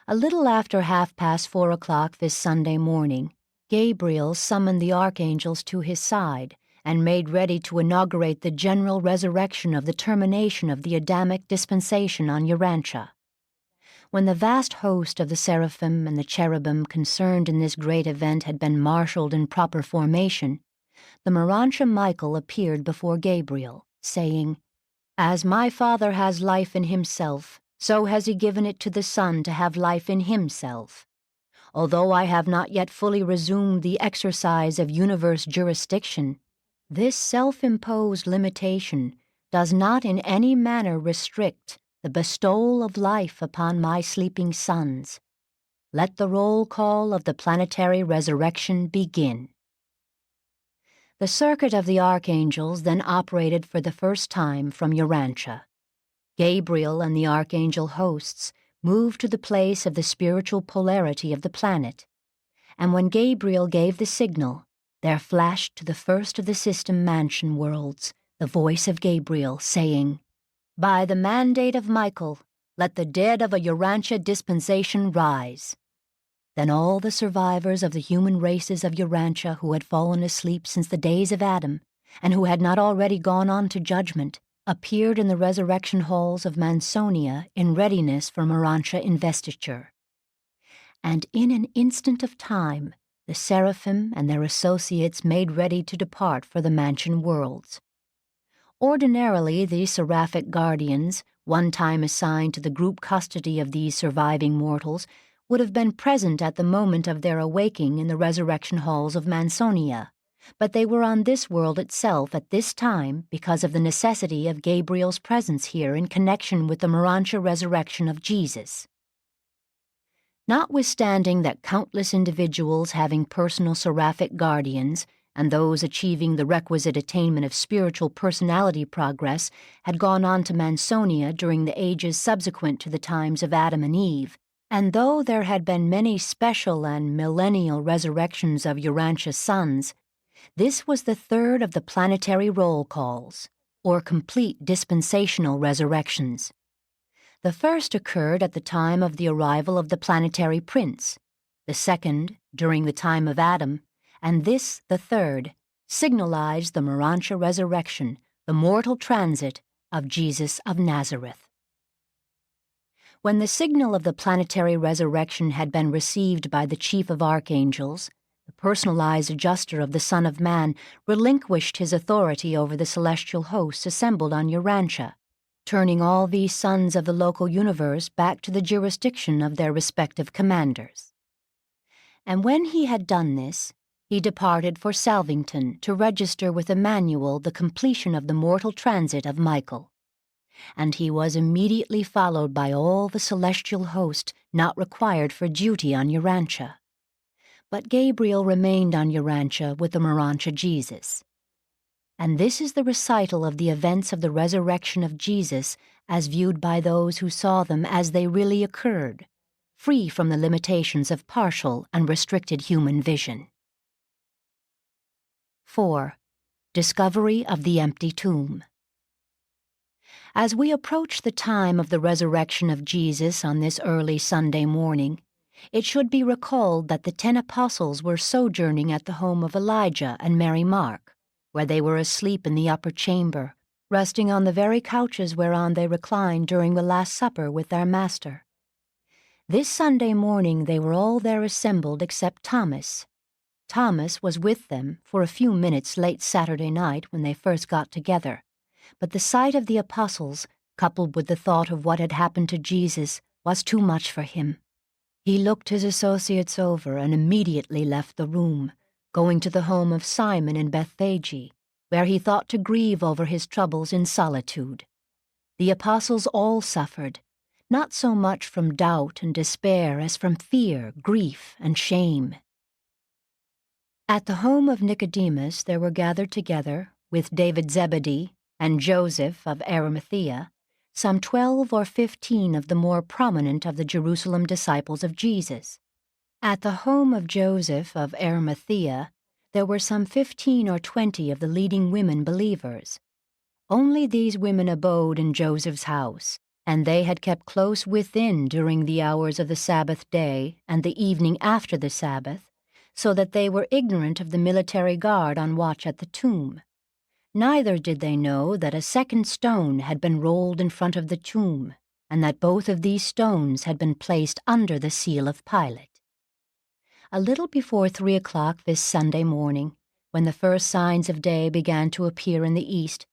A little after 4:30 this Sunday morning, Gabriel summoned the archangels to his side and made ready to inaugurate the general resurrection of the termination of the Adamic dispensation on Urantia. When the vast host of the seraphim and the cherubim concerned in this great event had been marshaled in proper formation, the Urantia Michael appeared before Gabriel, saying, "As my Father has life in himself, so has he given it to the Son to have life in himself. Although I have not yet fully resumed the exercise of universe jurisdiction, this self-imposed limitation does not in any manner restrict the bestowal of life upon my sleeping sons. Let the roll call of the planetary resurrection begin." The circuit of the archangels then operated for the first time from Urantia. Gabriel and the archangel hosts moved to the place of the spiritual polarity of the planet, and when Gabriel gave the signal, there flashed to the first of the system mansion worlds the voice of Gabriel saying, "By the mandate of Michael, let the dead of a Urantia dispensation rise." Then all the survivors of the human races of Urantia who had fallen asleep since the days of Adam, and who had not already gone on to judgment, appeared in the resurrection halls of Mansonia in readiness for Urantia investiture. And in an instant of time, the seraphim and their associates made ready to depart for the mansion worlds. Ordinarily, these seraphic guardians, one time assigned to the group custody of these surviving mortals, would have been present at the moment of their awaking in the resurrection halls of Mansonia, but they were on this world itself at this time because of the necessity of Gabriel's presence here in connection with the Urantia resurrection of Jesus. Notwithstanding that countless individuals having personal seraphic guardians and those achieving the requisite attainment of spiritual personality progress had gone on to Mansonia during the ages subsequent to the times of Adam and Eve, and though there had been many special and millennial resurrections of Urantia's sons, this was the third of the planetary roll calls, or complete dispensational resurrections. The first occurred at the time of the arrival of the planetary prince, the second during the time of Adam, and this, the third, signalized the Urantia resurrection, the mortal transit of Jesus of Nazareth. When the signal of the planetary resurrection had been received by the chief of archangels, the personalized adjuster of the Son of Man relinquished his authority over the celestial hosts assembled on Urantia, turning all these sons of the local universe back to the jurisdiction of their respective commanders. And when he had done this, he departed for Salvington to register with Emmanuel the completion of the mortal transit of Michael. And he was immediately followed by all the celestial host not required for duty on Urantia. But Gabriel remained on Urantia with the Urantia Jesus. And this is the recital of the events of the resurrection of Jesus as viewed by those who saw them as they really occurred, free from the limitations of partial and restricted human vision. 4. Discovery of the empty tomb. As we approach the time of the resurrection of Jesus on this early Sunday morning, it should be recalled that the 10 apostles were sojourning at the home of Elijah and Mary Mark, where they were asleep in the upper chamber, resting on the very couches whereon they reclined during the Last Supper with their Master. This Sunday morning they were all there assembled except Thomas. Thomas was with them for a few minutes late Saturday night when they first got together, but the sight of the apostles, coupled with the thought of what had happened to Jesus, was too much for him. He looked his associates over and immediately left the room, going to the home of Simon in Bethphage, where he thought to grieve over his troubles in solitude. The apostles all suffered, not so much from doubt and despair as from fear, grief, and shame. At the home of Nicodemus there were gathered together, with David Zebedee and Joseph of Arimathea, some 12 or 15 of the more prominent of the Jerusalem disciples of Jesus. At the home of Joseph of Arimathea, there were some 15 or 20 of the leading women believers. Only these women abode in Joseph's house, and they had kept close within during the hours of the Sabbath day and the evening after the Sabbath, so that they were ignorant of the military guard on watch at the tomb. Neither did they know that a second stone had been rolled in front of the tomb, and that both of these stones had been placed under the seal of Pilate. A little before 3 o'clock this Sunday morning, when the first signs of day began to appear in the east,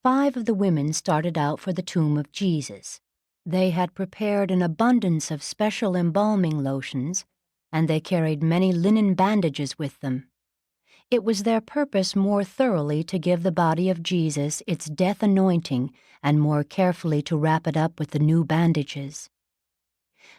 5 of the women started out for the tomb of Jesus. They had prepared an abundance of special embalming lotions, and they carried many linen bandages with them. It was their purpose more thoroughly to give the body of Jesus its death anointing and more carefully to wrap it up with the new bandages.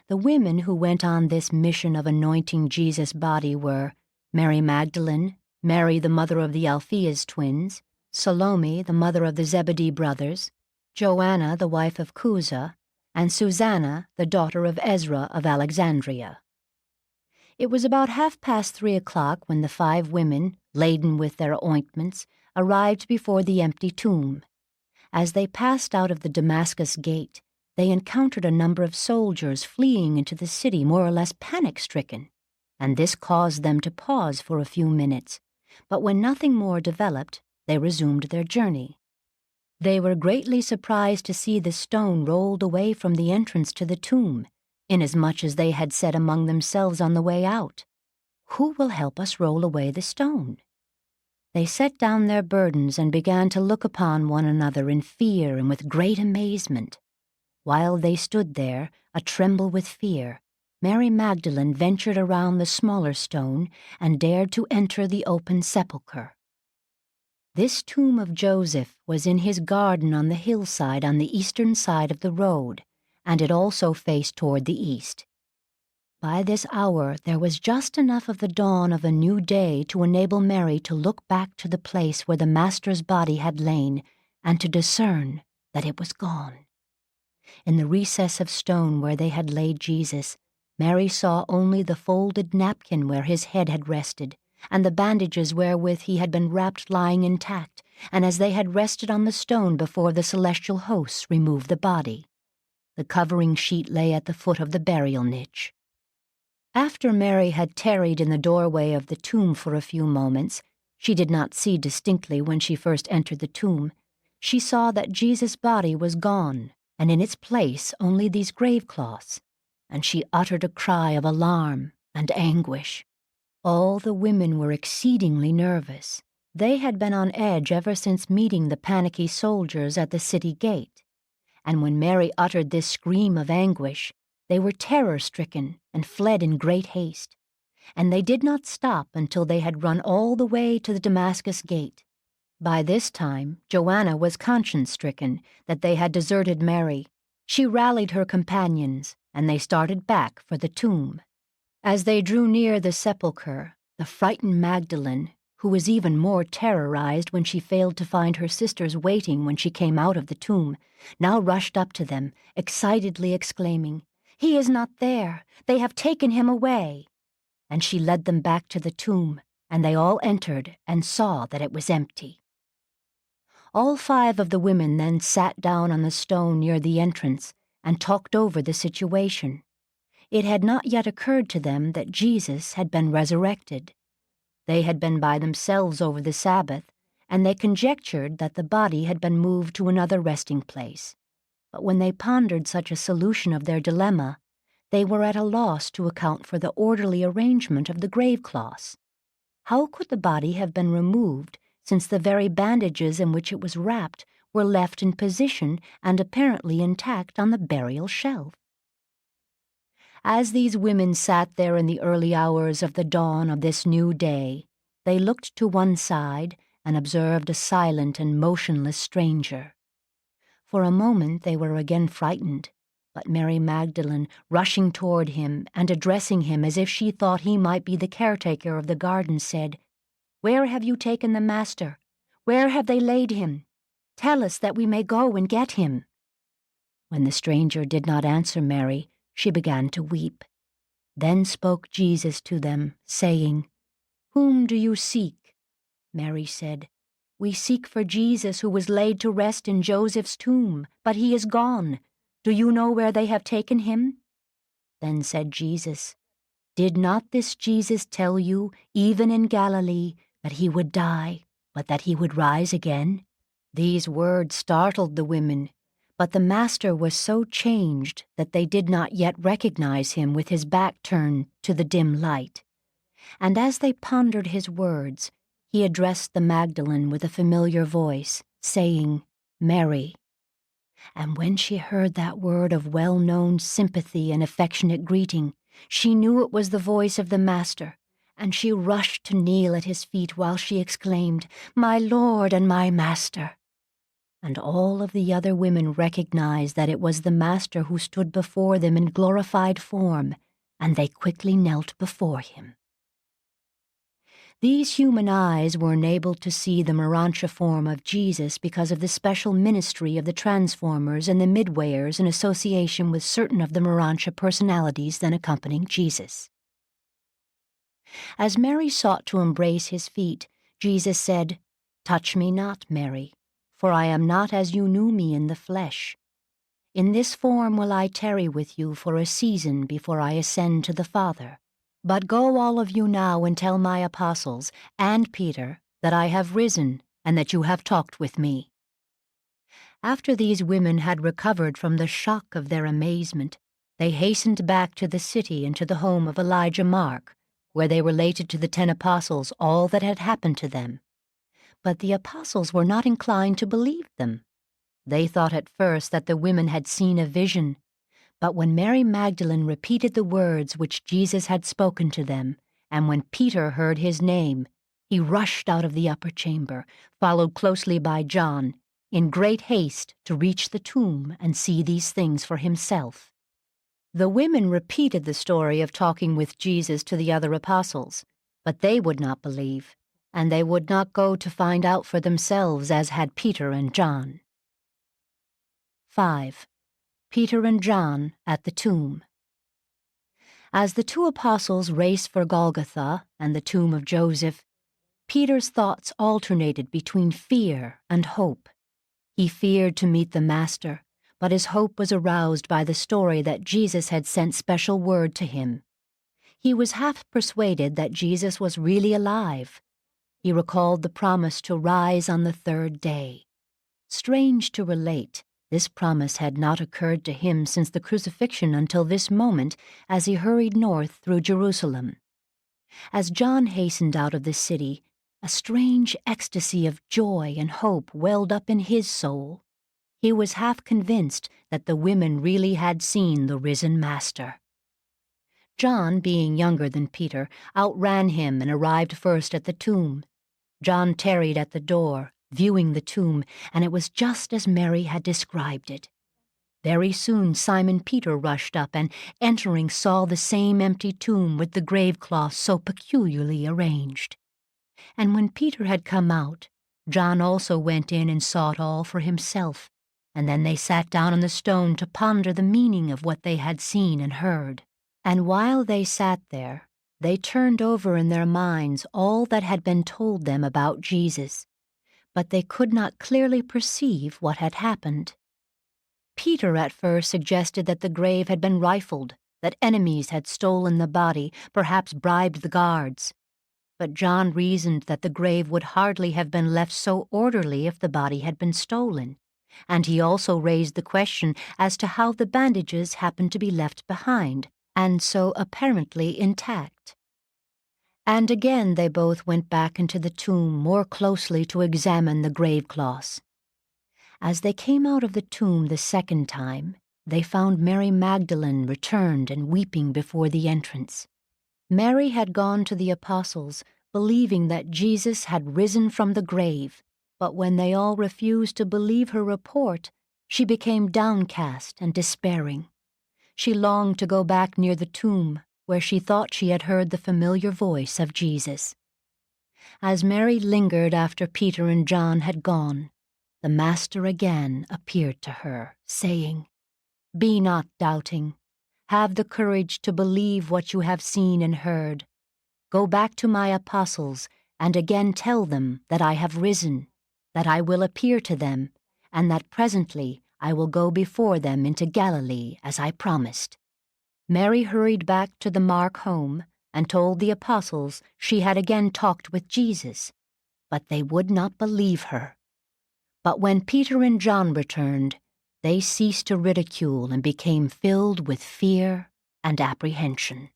The women who went on this mission of anointing Jesus' body were Mary Magdalene, Mary the mother of the Alphaeus twins, Salome the mother of the Zebedee brothers, Joanna the wife of Chuza, and Susanna the daughter of Ezra of Alexandria. It was about 3:30 o'clock when the 5 women, laden with their ointments, arrived before the empty tomb. As they passed out of the Damascus gate, they encountered a number of soldiers fleeing into the city more or less panic-stricken, and this caused them to pause for a few minutes, but when nothing more developed, they resumed their journey. They were greatly surprised to see the stone rolled away from the entrance to the tomb, inasmuch as they had said among themselves on the way out, "Who will help us roll away the stone?" They set down their burdens and began to look upon one another in fear and with great amazement. While they stood there, a-tremble with fear, Mary Magdalene ventured around the smaller stone and dared to enter the open sepulchre. This tomb of Joseph was in his garden on the hillside on the eastern side of the road, and it also faced toward the east. By this hour there was just enough of the dawn of a new day to enable Mary to look back to the place where the Master's body had lain and to discern that it was gone. In the recess of stone where they had laid Jesus, Mary saw only the folded napkin where his head had rested, and the bandages wherewith he had been wrapped lying intact, and as they had rested on the stone before the celestial hosts removed the body. The covering sheet lay at the foot of the burial niche. After Mary had tarried in the doorway of the tomb for a few moments, she did not see distinctly when she first entered the tomb, she saw that Jesus' body was gone, and in its place only these grave cloths, and she uttered a cry of alarm and anguish. All the women were exceedingly nervous. They had been on edge ever since meeting the panicky soldiers at the city gate, and when Mary uttered this scream of anguish, they were terror-stricken and fled in great haste, and they did not stop until they had run all the way to the Damascus gate. By this time, Joanna was conscience-stricken that they had deserted Mary. She rallied her companions, and they started back for the tomb. As they drew near the sepulchre, the frightened Magdalene, who was even more terrorized when she failed to find her sisters waiting when she came out of the tomb, now rushed up to them, excitedly exclaiming, "He is not there! They have taken him away!" And she led them back to the tomb, and they all entered and saw that it was empty. All 5 of the women then sat down on the stone near the entrance and talked over the situation. It had not yet occurred to them that Jesus had been resurrected. They had been by themselves over the Sabbath, and they conjectured that the body had been moved to another resting place. But when they pondered such a solution of their dilemma, they were at a loss to account for the orderly arrangement of the grave cloths. How could the body have been removed, since the very bandages in which it was wrapped were left in position and apparently intact on the burial shelf? As these women sat there in the early hours of the dawn of this new day, they looked to one side and observed a silent and motionless stranger. For a moment they were again frightened, but Mary Magdalene, rushing toward him and addressing him as if she thought he might be the caretaker of the garden, said, "Where have you taken the Master? Where have they laid him? Tell us that we may go and get him." When the stranger did not answer Mary, she began to weep. Then spoke Jesus to them, saying, "Whom do you seek?" Mary said, "We seek for Jesus who was laid to rest in Joseph's tomb, but he is gone. Do you know where they have taken him?" Then said Jesus, "Did not this Jesus tell you, even in Galilee, that he would die, but that he would rise again?" These words startled the women, but the Master was so changed that they did not yet recognize him with his back turned to the dim light. And as they pondered his words, he addressed the Magdalene with a familiar voice, saying, "Mary." And when she heard that word of well-known sympathy and affectionate greeting, she knew it was the voice of the Master, and she rushed to kneel at his feet while she exclaimed, "My Lord and my Master!" And all of the other women recognized that it was the Master who stood before them in glorified form, and they quickly knelt before him. These human eyes were enabled to see the Urantia form of Jesus because of the special ministry of the transformers and the midwayers in association with certain of the Urantia personalities then accompanying Jesus. As Mary sought to embrace his feet, Jesus said, "Touch me not, Mary, for I am not as you knew me in the flesh. In this form will I tarry with you for a season before I ascend to the Father. But go all of you now and tell my apostles and Peter that I have risen and that you have talked with me." After these women had recovered from the shock of their amazement, they hastened back to the city and to the home of Elijah Mark, where they related to the 10 apostles all that had happened to them. But the apostles were not inclined to believe them. They thought at first that the women had seen a vision, but when Mary Magdalene repeated the words which Jesus had spoken to them, and when Peter heard his name, he rushed out of the upper chamber, followed closely by John, in great haste to reach the tomb and see these things for himself. The women repeated the story of talking with Jesus to the other apostles, but they would not believe, and they would not go to find out for themselves as had Peter and John. 5. Peter and John at the tomb. As the 2 apostles raced for Golgotha and the tomb of Joseph, Peter's thoughts alternated between fear and hope. He feared to meet the Master, but his hope was aroused by the story that Jesus had sent special word to him. He was half persuaded that Jesus was really alive. He recalled the promise to rise on the 3rd day. Strange to relate, this promise had not occurred to him since the crucifixion until this moment as he hurried north through Jerusalem. As John hastened out of the city, a strange ecstasy of joy and hope welled up in his soul. He was half convinced that the women really had seen the risen Master. John, being younger than Peter, outran him and arrived first at the tomb. John tarried at the door, viewing the tomb, and it was just as Mary had described it. Very soon Simon Peter rushed up and, entering, saw the same empty tomb with the grave cloth so peculiarly arranged. And when Peter had come out, John also went in and saw it all for himself, and then they sat down on the stone to ponder the meaning of what they had seen and heard. And while they sat there, they turned over in their minds all that had been told them about Jesus, but they could not clearly perceive what had happened. Peter at first suggested that the grave had been rifled, that enemies had stolen the body, perhaps bribed the guards. But John reasoned that the grave would hardly have been left so orderly if the body had been stolen, and he also raised the question as to how the bandages happened to be left behind, and so apparently intact. And again they both went back into the tomb more closely to examine the grave cloths. As they came out of the tomb the 2nd time, they found Mary Magdalene returned and weeping before the entrance. Mary had gone to the apostles, believing that Jesus had risen from the grave, but when they all refused to believe her report, she became downcast and despairing. She longed to go back near the tomb, where she thought she had heard the familiar voice of Jesus. As Mary lingered after Peter and John had gone, the Master again appeared to her, saying, Be not doubting. Have the courage to believe what you have seen and heard. Go back to my apostles and again tell them that I have risen, that I will appear to them, and that presently I will go before them into Galilee as I promised." Mary hurried back to the Mark home and told the apostles she had again talked with Jesus, but they would not believe her. But when Peter and John returned, they ceased to ridicule and became filled with fear and apprehension.